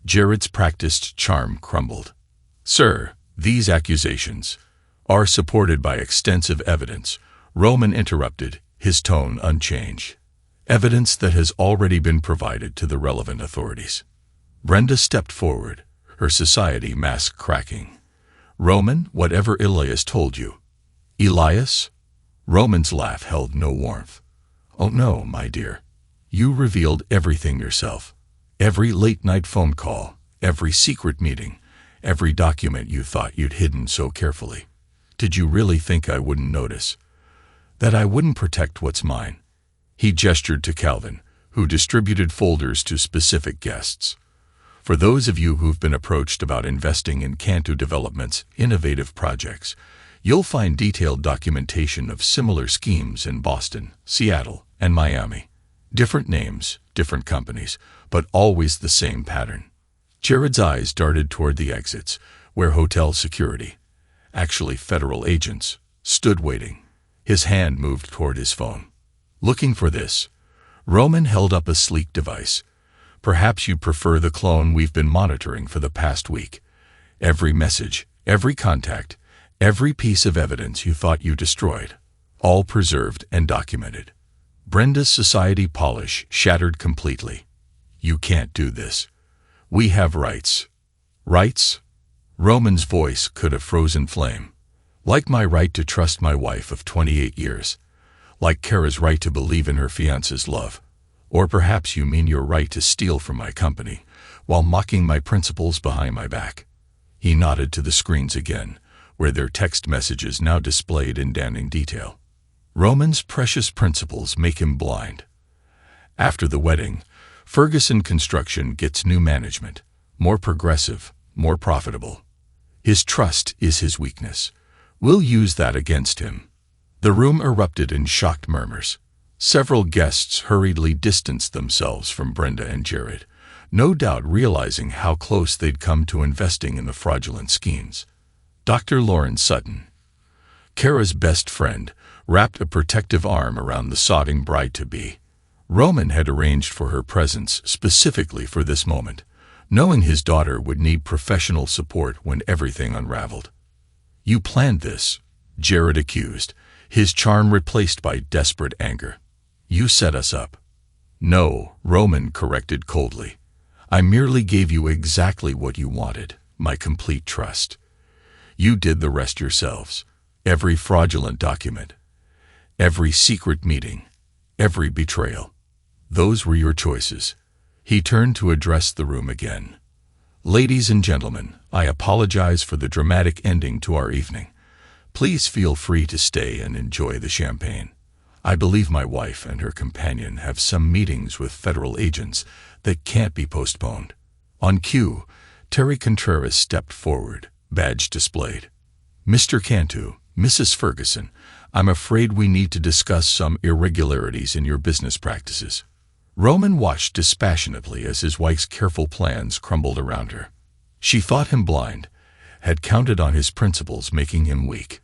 Jared's practiced charm crumbled. Sir, these accusations are supported by extensive evidence, Roman interrupted, his tone unchanged. Evidence that has already been provided to the relevant authorities. Brenda stepped forward, her society mask cracking. Roman, whatever Elias told you. Elias? Roman's laugh held no warmth. Oh no, my dear. You revealed everything yourself. Every late-night phone call, every secret meeting, every document you thought you'd hidden so carefully. Did you really think I wouldn't notice? That I wouldn't protect what's mine? He gestured to Calvin, who distributed folders to specific guests. For those of you who've been approached about investing in Cantu Development's innovative projects, you'll find detailed documentation of similar schemes in Boston, Seattle, and Miami. Different names, different companies, but always the same pattern. Jared's eyes darted toward the exits, where hotel security, actually federal agents, stood waiting. His hand moved toward his phone. Looking for this, Roman held up a sleek device. Perhaps you'd prefer the clone we've been monitoring for the past week. Every message, every contact, every piece of evidence you thought you destroyed, all preserved and documented. Brenda's society polish shattered completely. You can't do this. We have rights. Rights? Roman's voice could have frozen flame. Like my right to trust my wife of 28 years. Like Kara's right to believe in her fiancé's love. Or perhaps you mean your right to steal from my company, while mocking my principles behind my back. He nodded to the screens again, where their text messages now displayed in damning detail. Roman's precious principles make him blind. After the wedding, Ferguson Construction gets new management, more progressive, more profitable. His trust is his weakness. We'll use that against him. The room erupted in shocked murmurs. Several guests hurriedly distanced themselves from Brenda and Jared, no doubt realizing how close they'd come to investing in the fraudulent schemes. Dr. Lauren Sutton, Kara's best friend, wrapped a protective arm around the sobbing bride-to-be. Roman had arranged for her presence specifically for this moment, knowing his daughter would need professional support when everything unraveled. You planned this, Jared accused, his charm replaced by desperate anger. You set us up. No, Roman corrected coldly. I merely gave you exactly what you wanted, my complete trust. You did the rest yourselves. Every fraudulent document, every secret meeting, every betrayal. Those were your choices. He turned to address the room again. Ladies and gentlemen, I apologize for the dramatic ending to our evening. Please feel free to stay and enjoy the champagne. I believe my wife and her companion have some meetings with federal agents that can't be postponed. On cue, Terry Contreras stepped forward, badge displayed. Mr. Cantu, Mrs. Ferguson, I'm afraid we need to discuss some irregularities in your business practices. Roman watched dispassionately as his wife's careful plans crumbled around her. She thought him blind, had counted on his principles making him weak.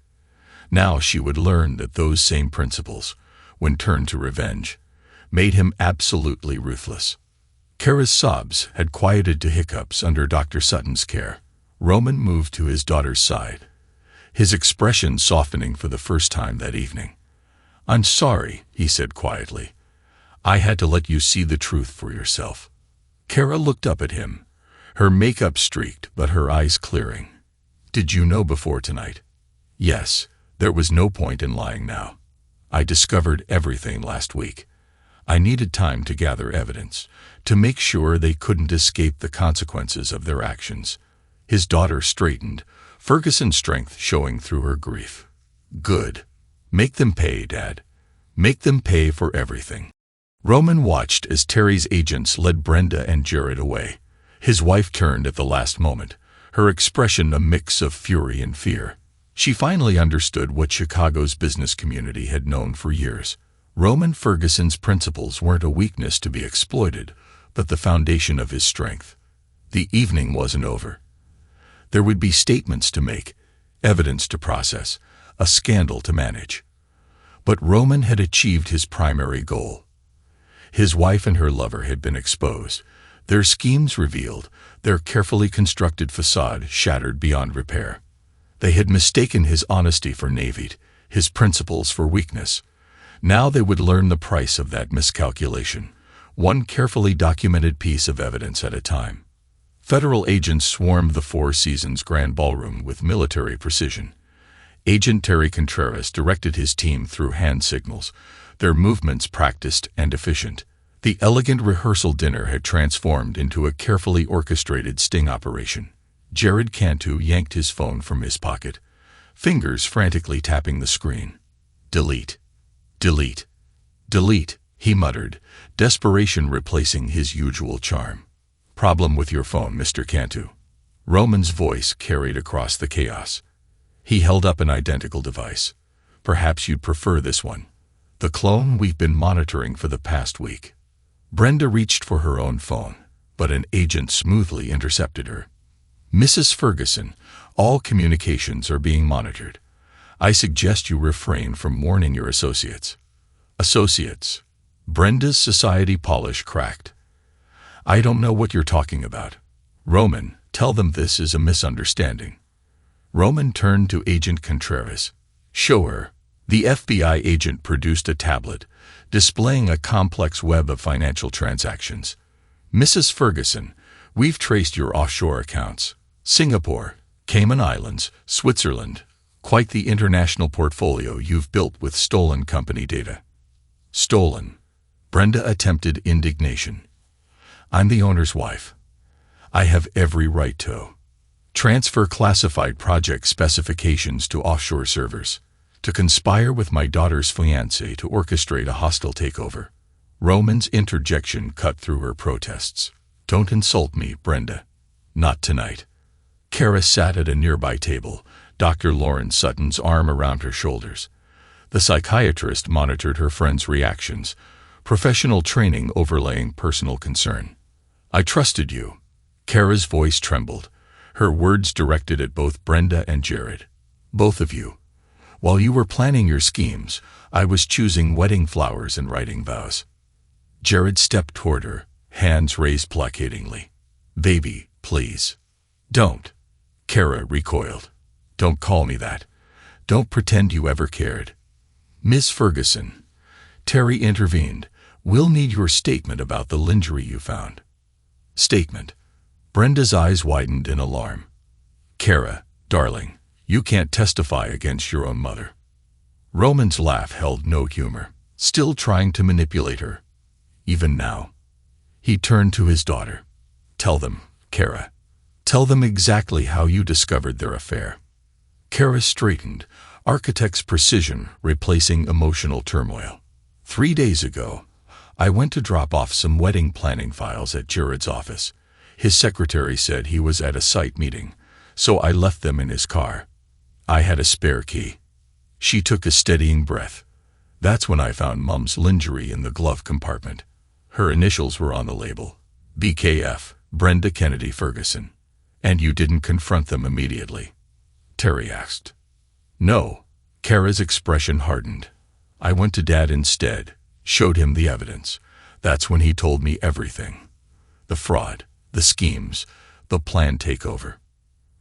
Now she would learn that those same principles, when turned to revenge, made him absolutely ruthless. Kara's sobs had quieted to hiccups under Dr. Sutton's care. Roman moved to his daughter's side, his expression softening for the first time that evening. I'm sorry, he said quietly. I had to let you see the truth for yourself. Kara looked up at him, her makeup streaked but her eyes clearing. Did you know before tonight? Yes, there was no point in lying now. I discovered everything last week. I needed time to gather evidence, to make sure they couldn't escape the consequences of their actions. His daughter straightened, Ferguson's strength showing through her grief. Good. Make them pay, Dad. Make them pay for everything. Roman watched as Terry's agents led Brenda and Jared away. His wife turned at the last moment, her expression a mix of fury and fear. She finally understood what Chicago's business community had known for years. Roman Ferguson's principles weren't a weakness to be exploited, but the foundation of his strength. The evening wasn't over. There would be statements to make, evidence to process, a scandal to manage. But Roman had achieved his primary goal. His wife and her lover had been exposed, their schemes revealed, their carefully constructed facade shattered beyond repair. They had mistaken his honesty for knavery, his principles for weakness. Now they would learn the price of that miscalculation, one carefully documented piece of evidence at a time. Federal agents swarmed the Four Seasons Grand Ballroom with military precision. Agent Terry Contreras directed his team through hand signals, their movements practiced and efficient. The elegant rehearsal dinner had transformed into a carefully orchestrated sting operation. Jared Cantu yanked his phone from his pocket, fingers frantically tapping the screen. "Delete. Delete. Delete," he muttered, desperation replacing his usual charm. "Problem with your phone, Mr. Cantu." Roman's voice carried across the chaos. He held up an identical device. "Perhaps you'd prefer this one. The clone we've been monitoring for the past week." Brenda reached for her own phone, but an agent smoothly intercepted her. "Mrs. Ferguson, all communications are being monitored. I suggest you refrain from warning your associates." "Associates?" Brenda's society polish cracked. "I don't know what you're talking about. Roman, tell them this is a misunderstanding." Roman turned to Agent Contreras. "Show her." The FBI agent produced a tablet, displaying a complex web of financial transactions. "Mrs. Ferguson, we've traced your offshore accounts. Singapore, Cayman Islands, Switzerland. Quite the international portfolio you've built with stolen company data." "Stolen?" Brenda attempted indignation. "I'm the owner's wife. I have every right to transfer classified project specifications to offshore servers, to conspire with my daughter's fiancé to orchestrate a hostile takeover." Roman's interjection cut through her protests. "Don't insult me, Brenda. Not tonight." Kara sat at a nearby table, Dr. Lauren Sutton's arm around her shoulders. The psychiatrist monitored her friend's reactions, professional training overlaying personal concern. "I trusted you." Kara's voice trembled, her words directed at both Brenda and Jared. "Both of you. While you were planning your schemes, I was choosing wedding flowers and writing vows." Jared stepped toward her, hands raised placatingly. "Baby, please. Don't." Kara recoiled. "Don't call me that. Don't pretend you ever cared." "Miss Ferguson," Terry intervened, "we'll need your statement about the lingerie you found." "Statement?" Brenda's eyes widened in alarm. "Kara, darling, you can't testify against your own mother." Roman's laugh held no humor, still trying to manipulate her. "Even now." He turned to his daughter. "Tell them, Kara. Tell them exactly how you discovered their affair." Kara straightened, architect's precision replacing emotional turmoil. 3 days ago, I went to drop off some wedding planning files at Jared's office. His secretary said he was at a site meeting, so I left them in his car. I had a spare key." She took a steadying breath. "That's when I found Mum's lingerie in the glove compartment. Her initials were on the label. BKF, Brenda Kennedy Ferguson." "And you didn't confront them immediately?" Terry asked. "No." Kara's expression hardened. "I went to Dad instead, showed him the evidence. That's when he told me everything. The fraud, the schemes, the planned takeover."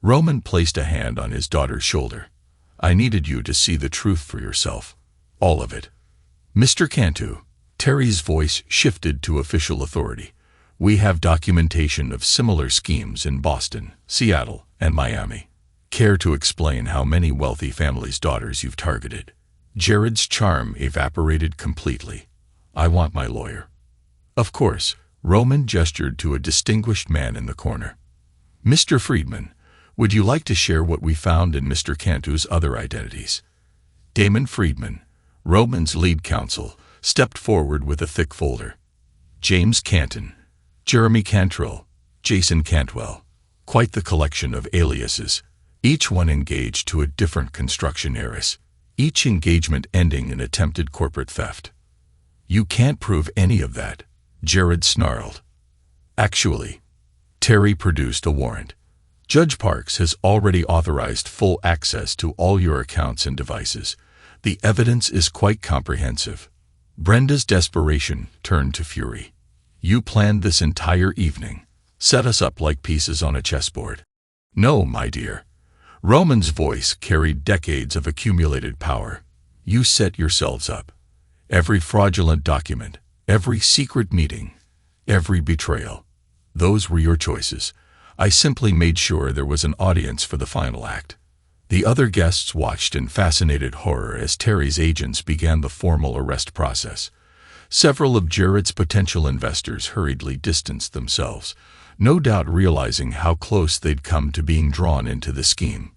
Roman placed a hand on his daughter's shoulder. "I needed you to see the truth for yourself. All of it." "Mr. Cantu," Terry's voice shifted to official authority, "we have documentation of similar schemes in Boston, Seattle, and Miami. Care to explain how many wealthy families' daughters you've targeted?" Jared's charm evaporated completely. "I want my lawyer." "Of course." Roman gestured to a distinguished man in the corner. "Mr. Friedman, would you like to share what we found in Mr. Cantu's other identities?" Damon Friedman, Roman's lead counsel, stepped forward with a thick folder. "James Canton, Jeremy Cantrell, Jason Cantwell. Quite the collection of aliases, each one engaged to a different construction heiress, each engagement ending in attempted corporate theft." "You can't prove any of that," Jared snarled. "Actually." Terry produced a warrant. "Judge Parks has already authorized full access to all your accounts and devices. The evidence is quite comprehensive." Brenda's desperation turned to fury. "You planned this entire evening, set us up like pieces on a chessboard." "No, my dear." Roman's voice carried decades of accumulated power. "You set yourselves up. Every fraudulent document, every secret meeting, every betrayal. Those were your choices. I simply made sure there was an audience for the final act." The other guests watched in fascinated horror as Terry's agents began the formal arrest process. Several of Jared's potential investors hurriedly distanced themselves, no doubt realizing how close they'd come to being drawn into the scheme.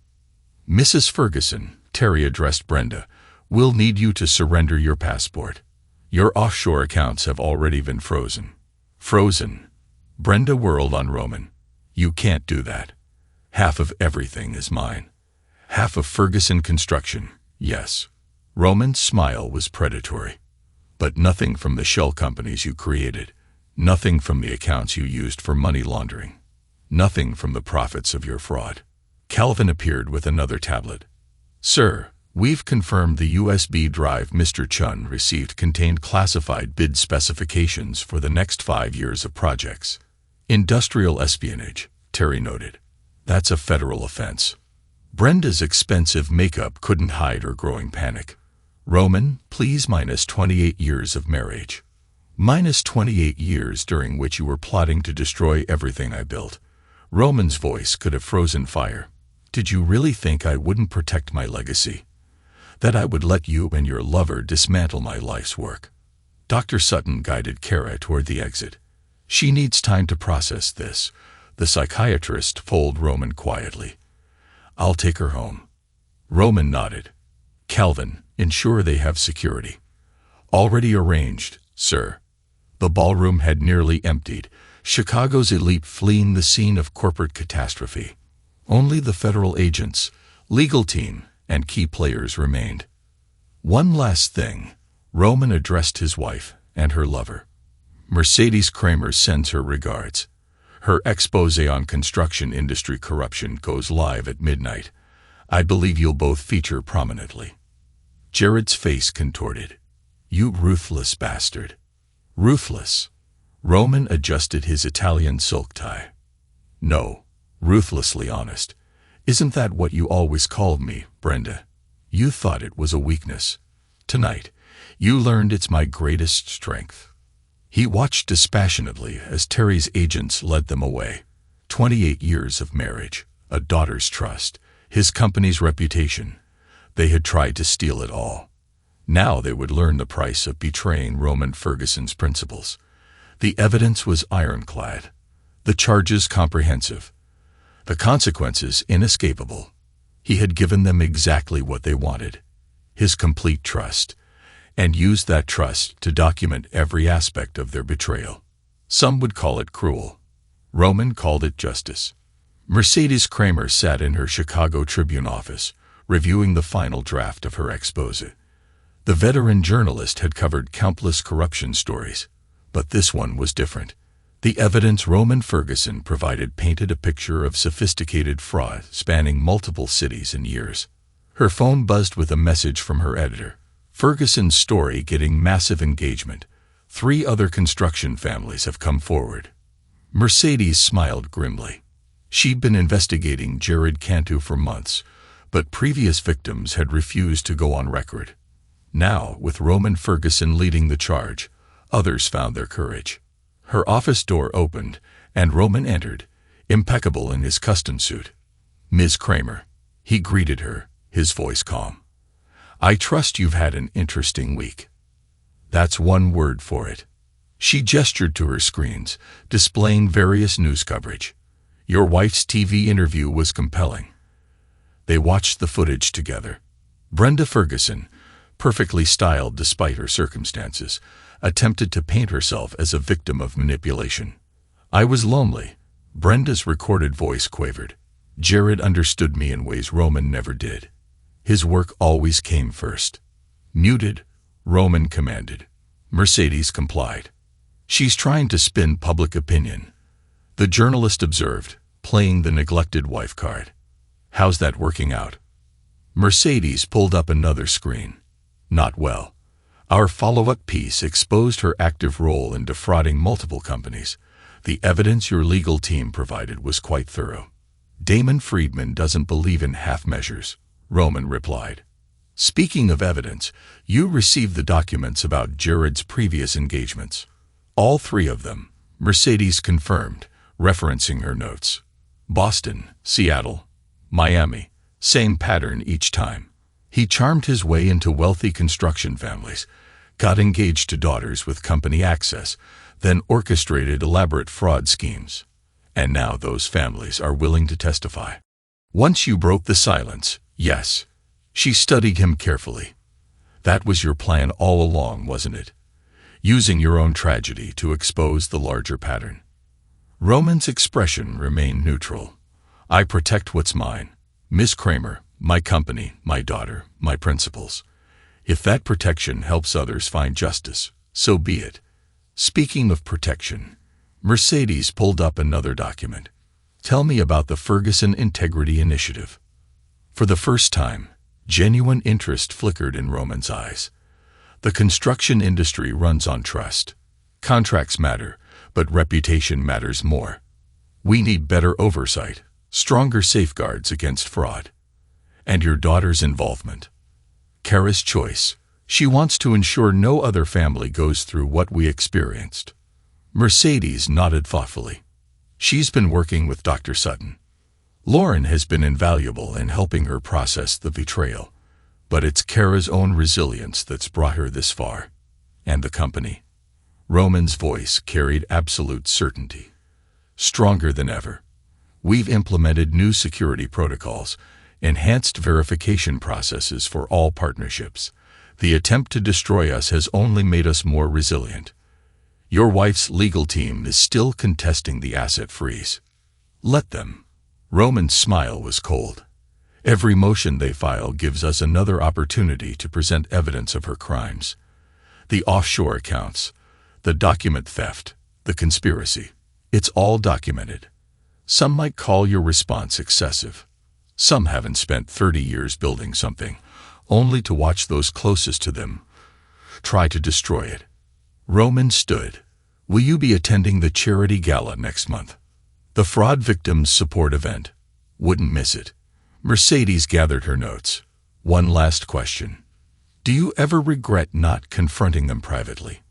"Mrs. Ferguson," Terry addressed Brenda, "we'll need you to surrender your passport. Your offshore accounts have already been frozen." "Frozen?" Brenda whirled on Roman. "You can't do that. Half of everything is mine. Half of Ferguson Construction, yes." Roman's smile was predatory. "But nothing from the shell companies you created. Nothing from the accounts you used for money laundering. Nothing from the profits of your fraud." Calvin appeared with another tablet. "Sir, we've confirmed the USB drive Mr. Chun received contained classified bid specifications for the next 5 years of projects." "Industrial espionage," Terry noted. "That's a federal offense." Brenda's expensive makeup couldn't hide her growing panic. "Roman, please, minus 28 years of marriage. Minus 28 years during which you were plotting to destroy everything I built." Roman's voice could have frozen fire. "Did you really think I wouldn't protect my legacy? That I would let you and your lover dismantle my life's work?" Dr. Sutton guided Kara toward the exit. "She needs time to process this." The psychiatrist told Roman quietly. "I'll take her home." Roman nodded. "Calvin, ensure they have security." "Already arranged, sir." The ballroom had nearly emptied, Chicago's elite fleeing the scene of corporate catastrophe. Only the federal agents, legal team, and key players remained. "One last thing," Roman addressed his wife and her lover. "Mercedes Kramer sends her regards. Her expose on construction industry corruption goes live at midnight. I believe you'll both feature prominently." Jared's face contorted. "You ruthless bastard." "Ruthless?" Roman adjusted his Italian silk tie. "No, ruthlessly honest. Isn't that what you always called me, Brenda? You thought it was a weakness. Tonight, you learned it's my greatest strength." He watched dispassionately as Terry's agents led them away. 28 years of marriage, a daughter's trust, his company's reputation. They had tried to steal it all. Now they would learn the price of betraying Roman Ferguson's principles. The evidence was ironclad, the charges comprehensive, the consequences inescapable. He had given them exactly what they wanted, his complete trust, and used that trust to document every aspect of their betrayal. Some would call it cruel. Roman called it justice. Mercedes Kramer sat in her Chicago Tribune office, reviewing the final draft of her expose. The veteran journalist had covered countless corruption stories, but this one was different. The evidence Roman Ferguson provided painted a picture of sophisticated fraud spanning multiple cities and years. Her phone buzzed with a message from her editor. Ferguson's story getting massive engagement. 3 other construction families have come forward. Mercedes smiled grimly. She'd been investigating Jared Cantu for months, but previous victims had refused to go on record. Now, with Roman Ferguson leading the charge, others found their courage. Her office door opened, and Roman entered, impeccable in his custom suit. "Ms. Kramer," he greeted her, his voice calm. "I trust you've had an interesting week." "That's one word for it." She gestured to her screens, displaying various news coverage. "Your wife's TV interview was compelling." They watched the footage together. Brenda Ferguson, perfectly styled despite her circumstances, attempted to paint herself as a victim of manipulation. "I was lonely." Brenda's recorded voice quavered. "Jared understood me in ways Roman never did. His work always came first." Muted, Roman commanded. Mercedes complied. "She's trying to spin public opinion," the journalist observed, playing the neglected wife card. "How's that working out?" Mercedes pulled up another screen. "Not well. Our follow-up piece exposed her active role in defrauding multiple companies. The evidence your legal team provided was quite thorough." "Damon Friedman doesn't believe in half measures," Roman replied. "Speaking of evidence, you received the documents about Jared's previous engagements." "All 3 of them," Mercedes confirmed, referencing her notes. "Boston, Seattle, Miami, same pattern each time. He charmed his way into wealthy construction families, got engaged to daughters with company access, then orchestrated elaborate fraud schemes. And now those families are willing to testify. Once you broke the silence, yes, she studied him carefully. That was your plan all along, wasn't it? Using your own tragedy to expose the larger pattern. Roman's expression remained neutral. I protect what's mine. Miss Kramer, my company, my daughter, my principles. If that protection helps others find justice, so be it. Speaking of protection, Mercedes pulled up another document. Tell me about the Ferguson Integrity Initiative. For the first time, genuine interest flickered in Roman's eyes. The construction industry runs on trust. Contracts matter, but reputation matters more. We need better oversight, stronger safeguards against fraud. And your daughter's involvement. Kara's choice. She wants to ensure no other family goes through what we experienced. Mercedes nodded thoughtfully. She's been working with Dr. Sutton. Lauren has been invaluable in helping her process the betrayal, but it's Kara's own resilience that's brought her this far. And the company. Roman's voice carried absolute certainty. Stronger than ever. We've implemented new security protocols, enhanced verification processes for all partnerships. The attempt to destroy us has only made us more resilient. Your wife's legal team is still contesting the asset freeze. Let them. Roman's smile was cold. Every motion they file gives us another opportunity to present evidence of her crimes. The offshore accounts, the document theft, the conspiracy. It's all documented. Some might call your response excessive. Some haven't spent 30 years building something, only to watch those closest to them try to destroy it. Roman stood. Will you be attending the charity gala next month? The fraud victims support event. Wouldn't miss it. Mercedes gathered her notes. One last question. Do you ever regret not confronting them privately,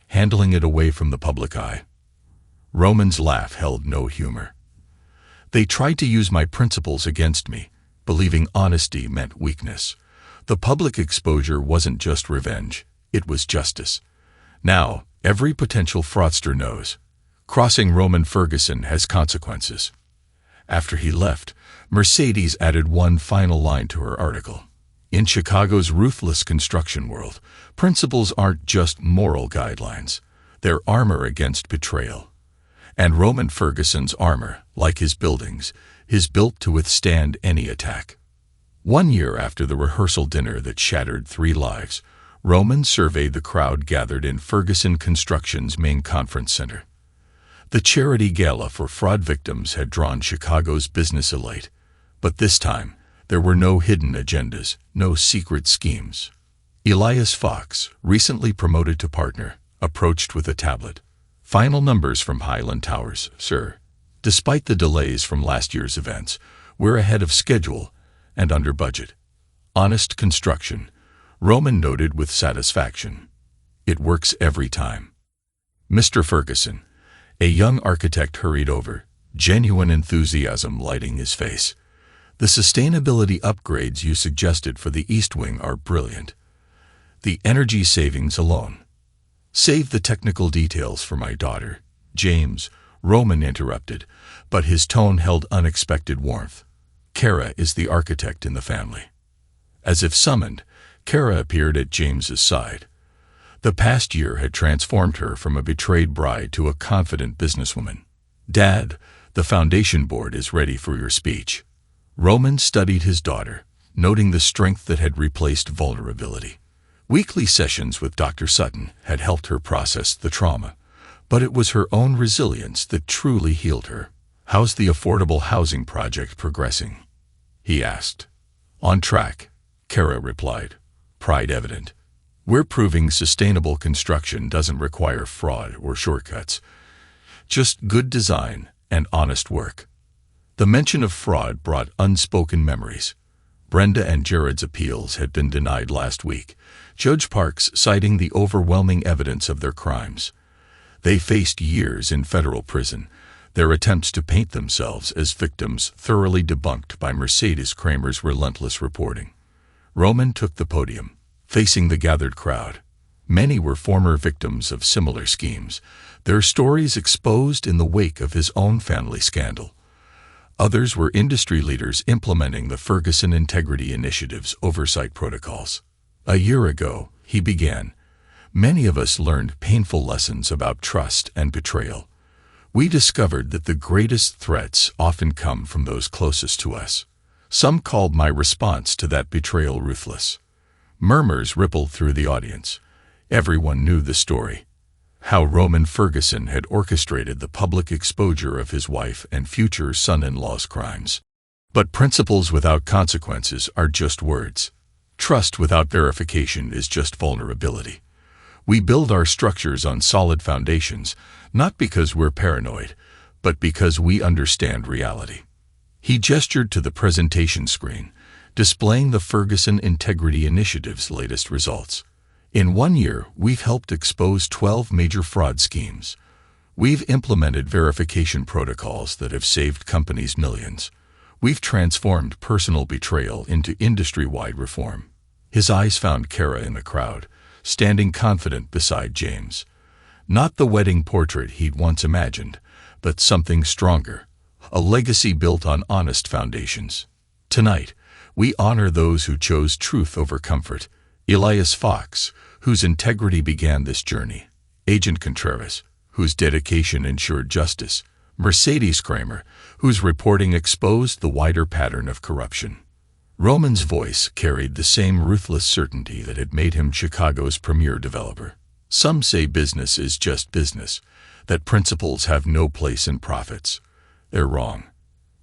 handling it away from the public eye? Roman's laugh held no humor. They tried to use my principles against me, believing honesty meant weakness. The public exposure wasn't just revenge, it was justice. Now, every potential fraudster knows. Crossing Roman Ferguson has consequences. After he left, Mercedes added one final line to her article. In Chicago's ruthless construction world, principles aren't just moral guidelines. They're armor against betrayal. And Roman Ferguson's armor, like his buildings, is built to withstand any attack. 1 year after the rehearsal dinner that shattered 3 lives, Roman surveyed the crowd gathered in Ferguson Construction's main conference center. The charity gala for fraud victims had drawn Chicago's business elite, but this time, there were no hidden agendas, no secret schemes. Elias Fox, recently promoted to partner, approached with a tablet. Final numbers from Highland Towers, sir. Despite the delays from last year's events, we're ahead of schedule and under budget. Honest construction, Roman noted with satisfaction. It works every time. Mr. Ferguson, a young architect hurried over, genuine enthusiasm lighting his face. The sustainability upgrades you suggested for the East Wing are brilliant. The energy savings alone. Save the technical details for my daughter, James, Roman interrupted, but his tone held unexpected warmth. Kara is the architect in the family. As if summoned, Kara appeared at James's side. The past year had transformed her from a betrayed bride to a confident businesswoman. Dad, the foundation board is ready for your speech. Roman studied his daughter, noting the strength that had replaced vulnerability. Weekly sessions with Dr. Sutton had helped her process the trauma, but it was her own resilience that truly healed her. How's the affordable housing project progressing? He asked. On track, Kara replied, pride evident. We're proving sustainable construction doesn't require fraud or shortcuts, just good design and honest work. The mention of fraud brought unspoken memories. Brenda and Jared's appeals had been denied last week, Judge Parks citing the overwhelming evidence of their crimes. They faced years in federal prison, their attempts to paint themselves as victims thoroughly debunked by Mercedes Kramer's relentless reporting. Roman took the podium, facing the gathered crowd. Many were former victims of similar schemes, their stories exposed in the wake of his own family scandal. Others were industry leaders implementing the Ferguson Integrity Initiative's oversight protocols. A year ago, he began, many of us learned painful lessons about trust and betrayal. We discovered that the greatest threats often come from those closest to us. Some called my response to that betrayal ruthless. Murmurs rippled through the audience. Everyone knew the story. How Roman Ferguson had orchestrated the public exposure of his wife and future son-in-law's crimes. But principles without consequences are just words. Trust without verification is just vulnerability. We build our structures on solid foundations, not because we're paranoid, but because we understand reality. He gestured to the presentation screen, displaying the Ferguson Integrity Initiative's latest results. In 1 year, we've helped expose 12 major fraud schemes. We've implemented verification protocols that have saved companies millions. We've transformed personal betrayal into industry-wide reform. His eyes found Kara in the crowd, standing confident beside James. Not the wedding portrait he'd once imagined, but something stronger, a legacy built on honest foundations. Tonight, we honor those who chose truth over comfort. Elias Fox, whose integrity began this journey. Agent Contreras, whose dedication ensured justice. Mercedes Kramer, whose reporting exposed the wider pattern of corruption. Roman's voice carried the same ruthless certainty that had made him Chicago's premier developer. Some say business is just business, that principles have no place in profits. They're wrong.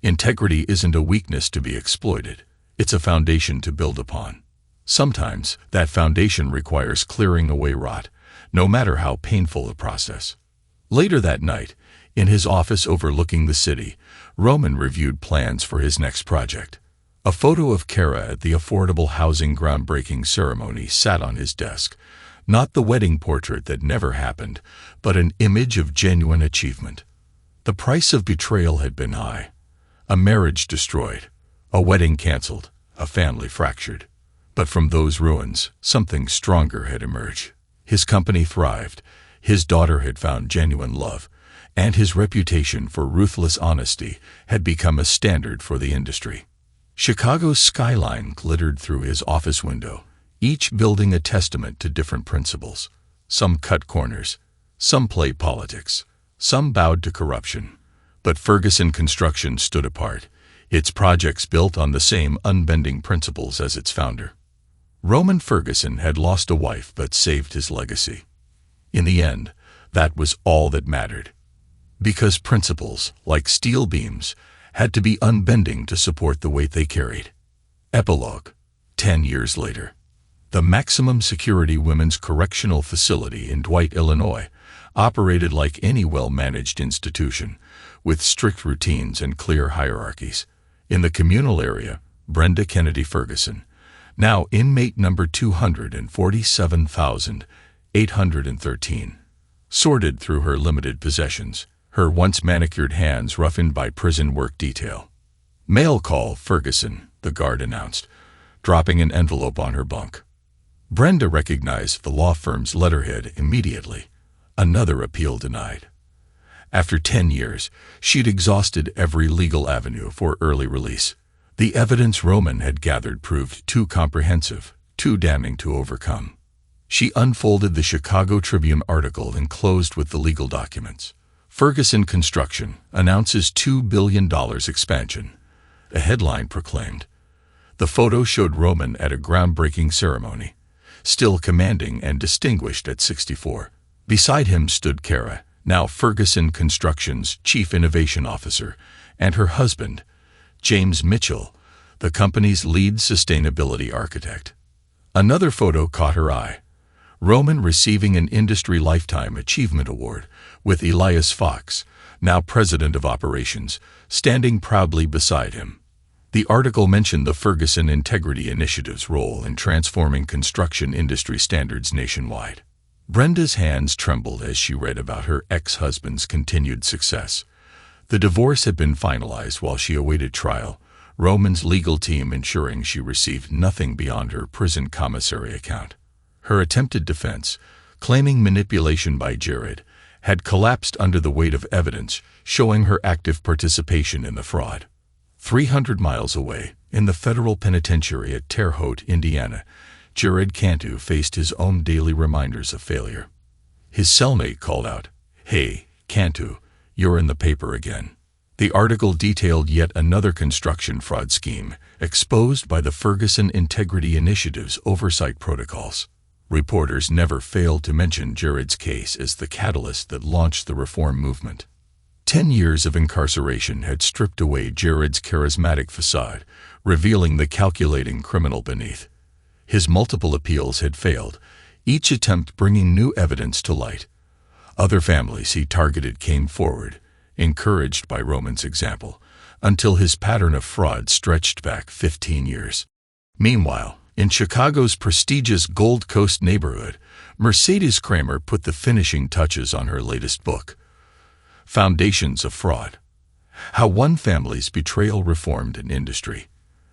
Integrity isn't a weakness to be exploited. It's a foundation to build upon. Sometimes that foundation requires clearing away rot, no matter how painful the process. Later that night, in his office overlooking the city, Roman reviewed plans for his next project. A photo of Kara at the affordable housing groundbreaking ceremony sat on his desk, not the wedding portrait that never happened, but an image of genuine achievement. The price of betrayal had been high. A marriage destroyed, a wedding canceled, a family fractured. But from those ruins, something stronger had emerged. His company thrived, his daughter had found genuine love, and his reputation for ruthless honesty had become a standard for the industry. Chicago's skyline glittered through his office window, each building a testament to different principles. Some cut corners, some played politics, some bowed to corruption. But Ferguson Construction stood apart, its projects built on the same unbending principles as its founder. Roman Ferguson had lost a wife but saved his legacy. In the end, that was all that mattered. Because principles, like steel beams, had to be unbending to support the weight they carried. Epilogue. 10 years later. The maximum security women's correctional facility in Dwight, Illinois, operated like any well-managed institution, with strict routines and clear hierarchies. In the communal area, Brenda Kennedy Ferguson, now inmate number 247,813, sorted through her limited possessions, her once manicured hands roughened by prison work detail. "Mail call, Ferguson," the guard announced, dropping an envelope on her bunk. Brenda recognized the law firm's letterhead immediately. Another appeal denied. After 10 years, she'd exhausted every legal avenue for early release. The evidence Roman had gathered proved too comprehensive, too damning to overcome. She unfolded the Chicago Tribune article and closed with the legal documents. Ferguson Construction announces $2 billion expansion, a headline proclaimed. The photo showed Roman at a groundbreaking ceremony, still commanding and distinguished at 64. Beside him stood Kara, now Ferguson Construction's Chief Innovation Officer, and her husband, James Mitchell, the company's lead sustainability architect. Another photo caught her eye. Roman receiving an Industry Lifetime Achievement Award, with Elias Fox, now President of Operations, standing proudly beside him. The article mentioned the Ferguson Integrity Initiative's role in transforming construction industry standards nationwide. Brenda's hands trembled as she read about her ex-husband's continued success. The divorce had been finalized while she awaited trial, Roman's legal team ensuring she received nothing beyond her prison commissary account. Her attempted defense, claiming manipulation by Jared, had collapsed under the weight of evidence showing her active participation in the fraud. 300 miles away, in the federal penitentiary at Terre Haute, Indiana, Jared Cantu faced his own daily reminders of failure. His cellmate called out, "Hey, Cantu, you're in the paper again." The article detailed yet another construction fraud scheme exposed by the Ferguson Integrity Initiative's oversight protocols. Reporters never failed to mention Jared's case as the catalyst that launched the reform movement. 10 years of incarceration had stripped away Jared's charismatic facade, revealing the calculating criminal beneath. His multiple appeals had failed, each attempt bringing new evidence to light. Other families he targeted came forward, encouraged by Roman's example, until his pattern of fraud stretched back 15 years. Meanwhile, in Chicago's prestigious Gold Coast neighborhood, Mercedes Kramer put the finishing touches on her latest book, Foundations of Fraud: How One Family's Betrayal Reformed an Industry.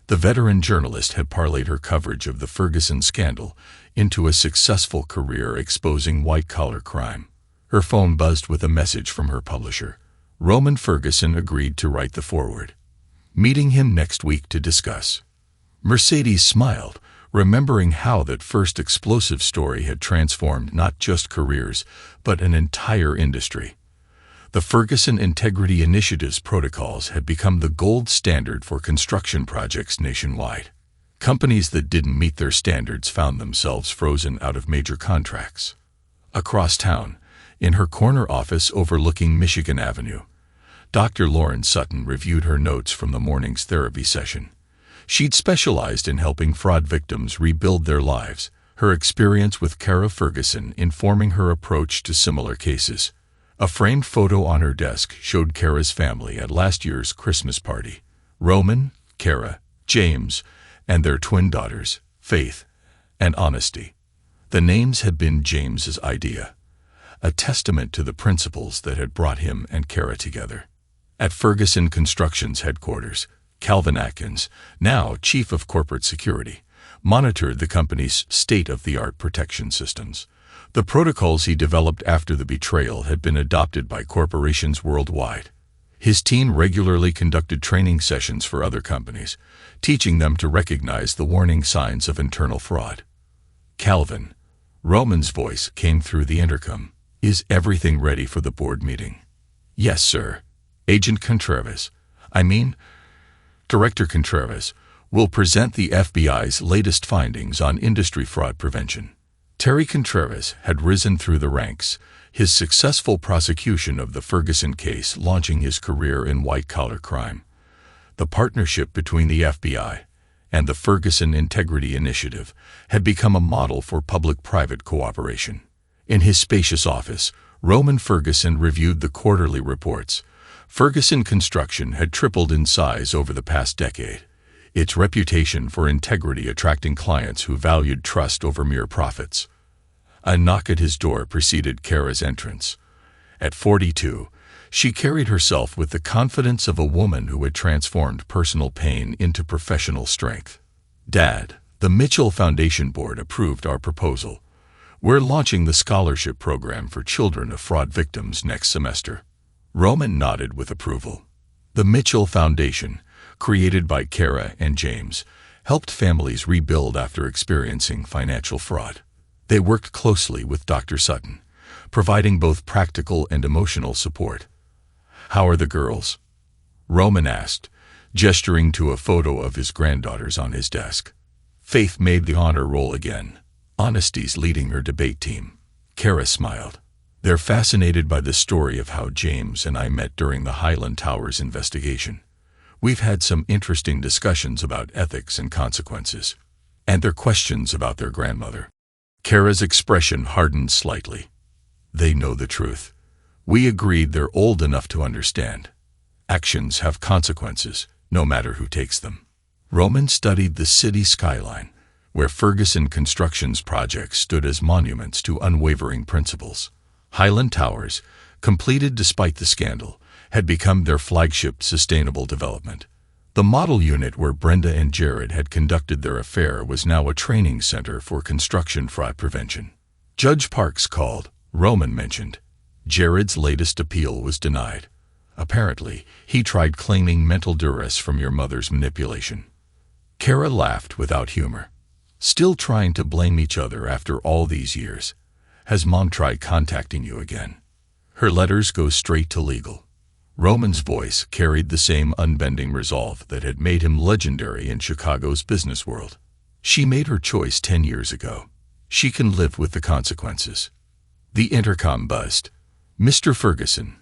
The veteran journalist had parlayed her coverage of the Ferguson scandal into a successful career exposing white-collar crime. Her phone buzzed with a message from her publisher. Roman Ferguson agreed to write the foreword, meeting him next week to discuss. Mercedes smiled, remembering how that first explosive story had transformed not just careers, but an entire industry. The Ferguson Integrity Initiative's protocols had become the gold standard for construction projects nationwide. Companies that didn't meet their standards found themselves frozen out of major contracts. Across town, in her corner office overlooking Michigan Avenue, Dr. Lauren Sutton reviewed her notes from the morning's therapy session. She'd specialized in helping fraud victims rebuild their lives, her experience with Kara Ferguson informing her approach to similar cases. A framed photo on her desk showed Kara's family at last year's Christmas party. Roman, Kara, James, and their twin daughters, Faith and Honesty. The names had been James's idea, a testament to the principles that had brought him and Kara together. At Ferguson Construction's headquarters, Calvin Atkins, now Chief of Corporate Security, monitored the company's state-of-the-art protection systems. The protocols he developed after the betrayal had been adopted by corporations worldwide. His team regularly conducted training sessions for other companies, teaching them to recognize the warning signs of internal fraud. "Calvin," Roman's voice came through the intercom, "is everything ready for the board meeting?" "Yes, sir. Agent Contreras, Director Contreras, will present the FBI's latest findings on industry fraud prevention." Terry Contreras had risen through the ranks, his successful prosecution of the Ferguson case launching his career in white-collar crime. The partnership between the FBI and the Ferguson Integrity Initiative had become a model for public-private cooperation. In his spacious office, Roman Ferguson reviewed the quarterly reports. Ferguson Construction had tripled in size over the past decade, its reputation for integrity attracting clients who valued trust over mere profits. A knock at his door preceded Kara's entrance. At 42, she carried herself with the confidence of a woman who had transformed personal pain into professional strength. "Dad, the Mitchell Foundation Board approved our proposal. We're launching the scholarship program for children of fraud victims next semester." Roman nodded with approval. The Mitchell Foundation, created by Kara and James, helped families rebuild after experiencing financial fraud. They worked closely with Dr. Sutton, providing both practical and emotional support. "How are the girls?" Roman asked, gesturing to a photo of his granddaughters on his desk. Faith made the honor roll again. Honesty's leading her debate team. Kara smiled. "They're fascinated by the story of how James and I met during the Highland Towers investigation. We've had some interesting discussions about ethics and consequences, and their questions about their grandmother." Kara's expression hardened slightly. "They know the truth. We agreed they're old enough to understand. Actions have consequences, no matter who takes them." Roman studied the city skyline, where Ferguson Construction's projects stood as monuments to unwavering principles. Highland Towers, completed despite the scandal, had become their flagship sustainable development. The model unit where Brenda and Jared had conducted their affair was now a training center for construction fraud prevention. Judge Parks called. Roman mentioned. Jared's latest appeal was denied. Apparently, he tried claiming mental duress from your mother's manipulation. Kara laughed without humor. Still trying to blame each other after all these years. Has Mom tried contacting you again? Her letters go straight to legal. Roman's voice carried the same unbending resolve that had made him legendary in Chicago's business world. She made her choice 10 years ago. She can live with the consequences. The intercom buzzed. Mr. Ferguson,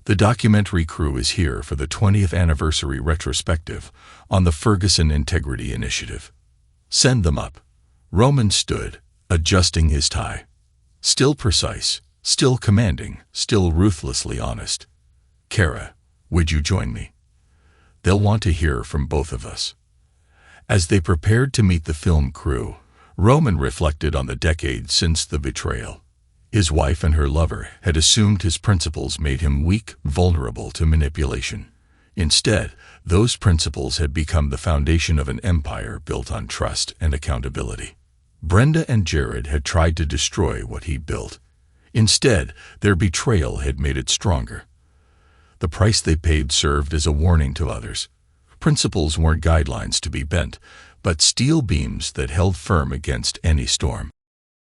the documentary crew is here for the 20th anniversary retrospective on the Ferguson Integrity Initiative. Send them up. Roman stood, adjusting his tie. Still precise, still commanding, still ruthlessly honest. Kara, would you join me? They'll want to hear from both of us. As they prepared to meet the film crew, Roman reflected on the decades since the betrayal. His wife and her lover had assumed his principles made him weak, vulnerable to manipulation. Instead, those principles had become the foundation of an empire built on trust and accountability. Brenda and Jared had tried to destroy what he built. Instead, their betrayal had made it stronger. The price they paid served as a warning to others. Principles weren't guidelines to be bent, but steel beams that held firm against any storm.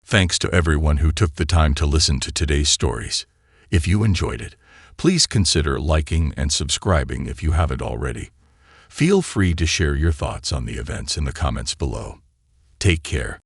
Thanks to everyone who took the time to listen to today's stories. If you enjoyed it, please consider liking and subscribing if you haven't already. Feel free to share your thoughts on the events in the comments below. Take care.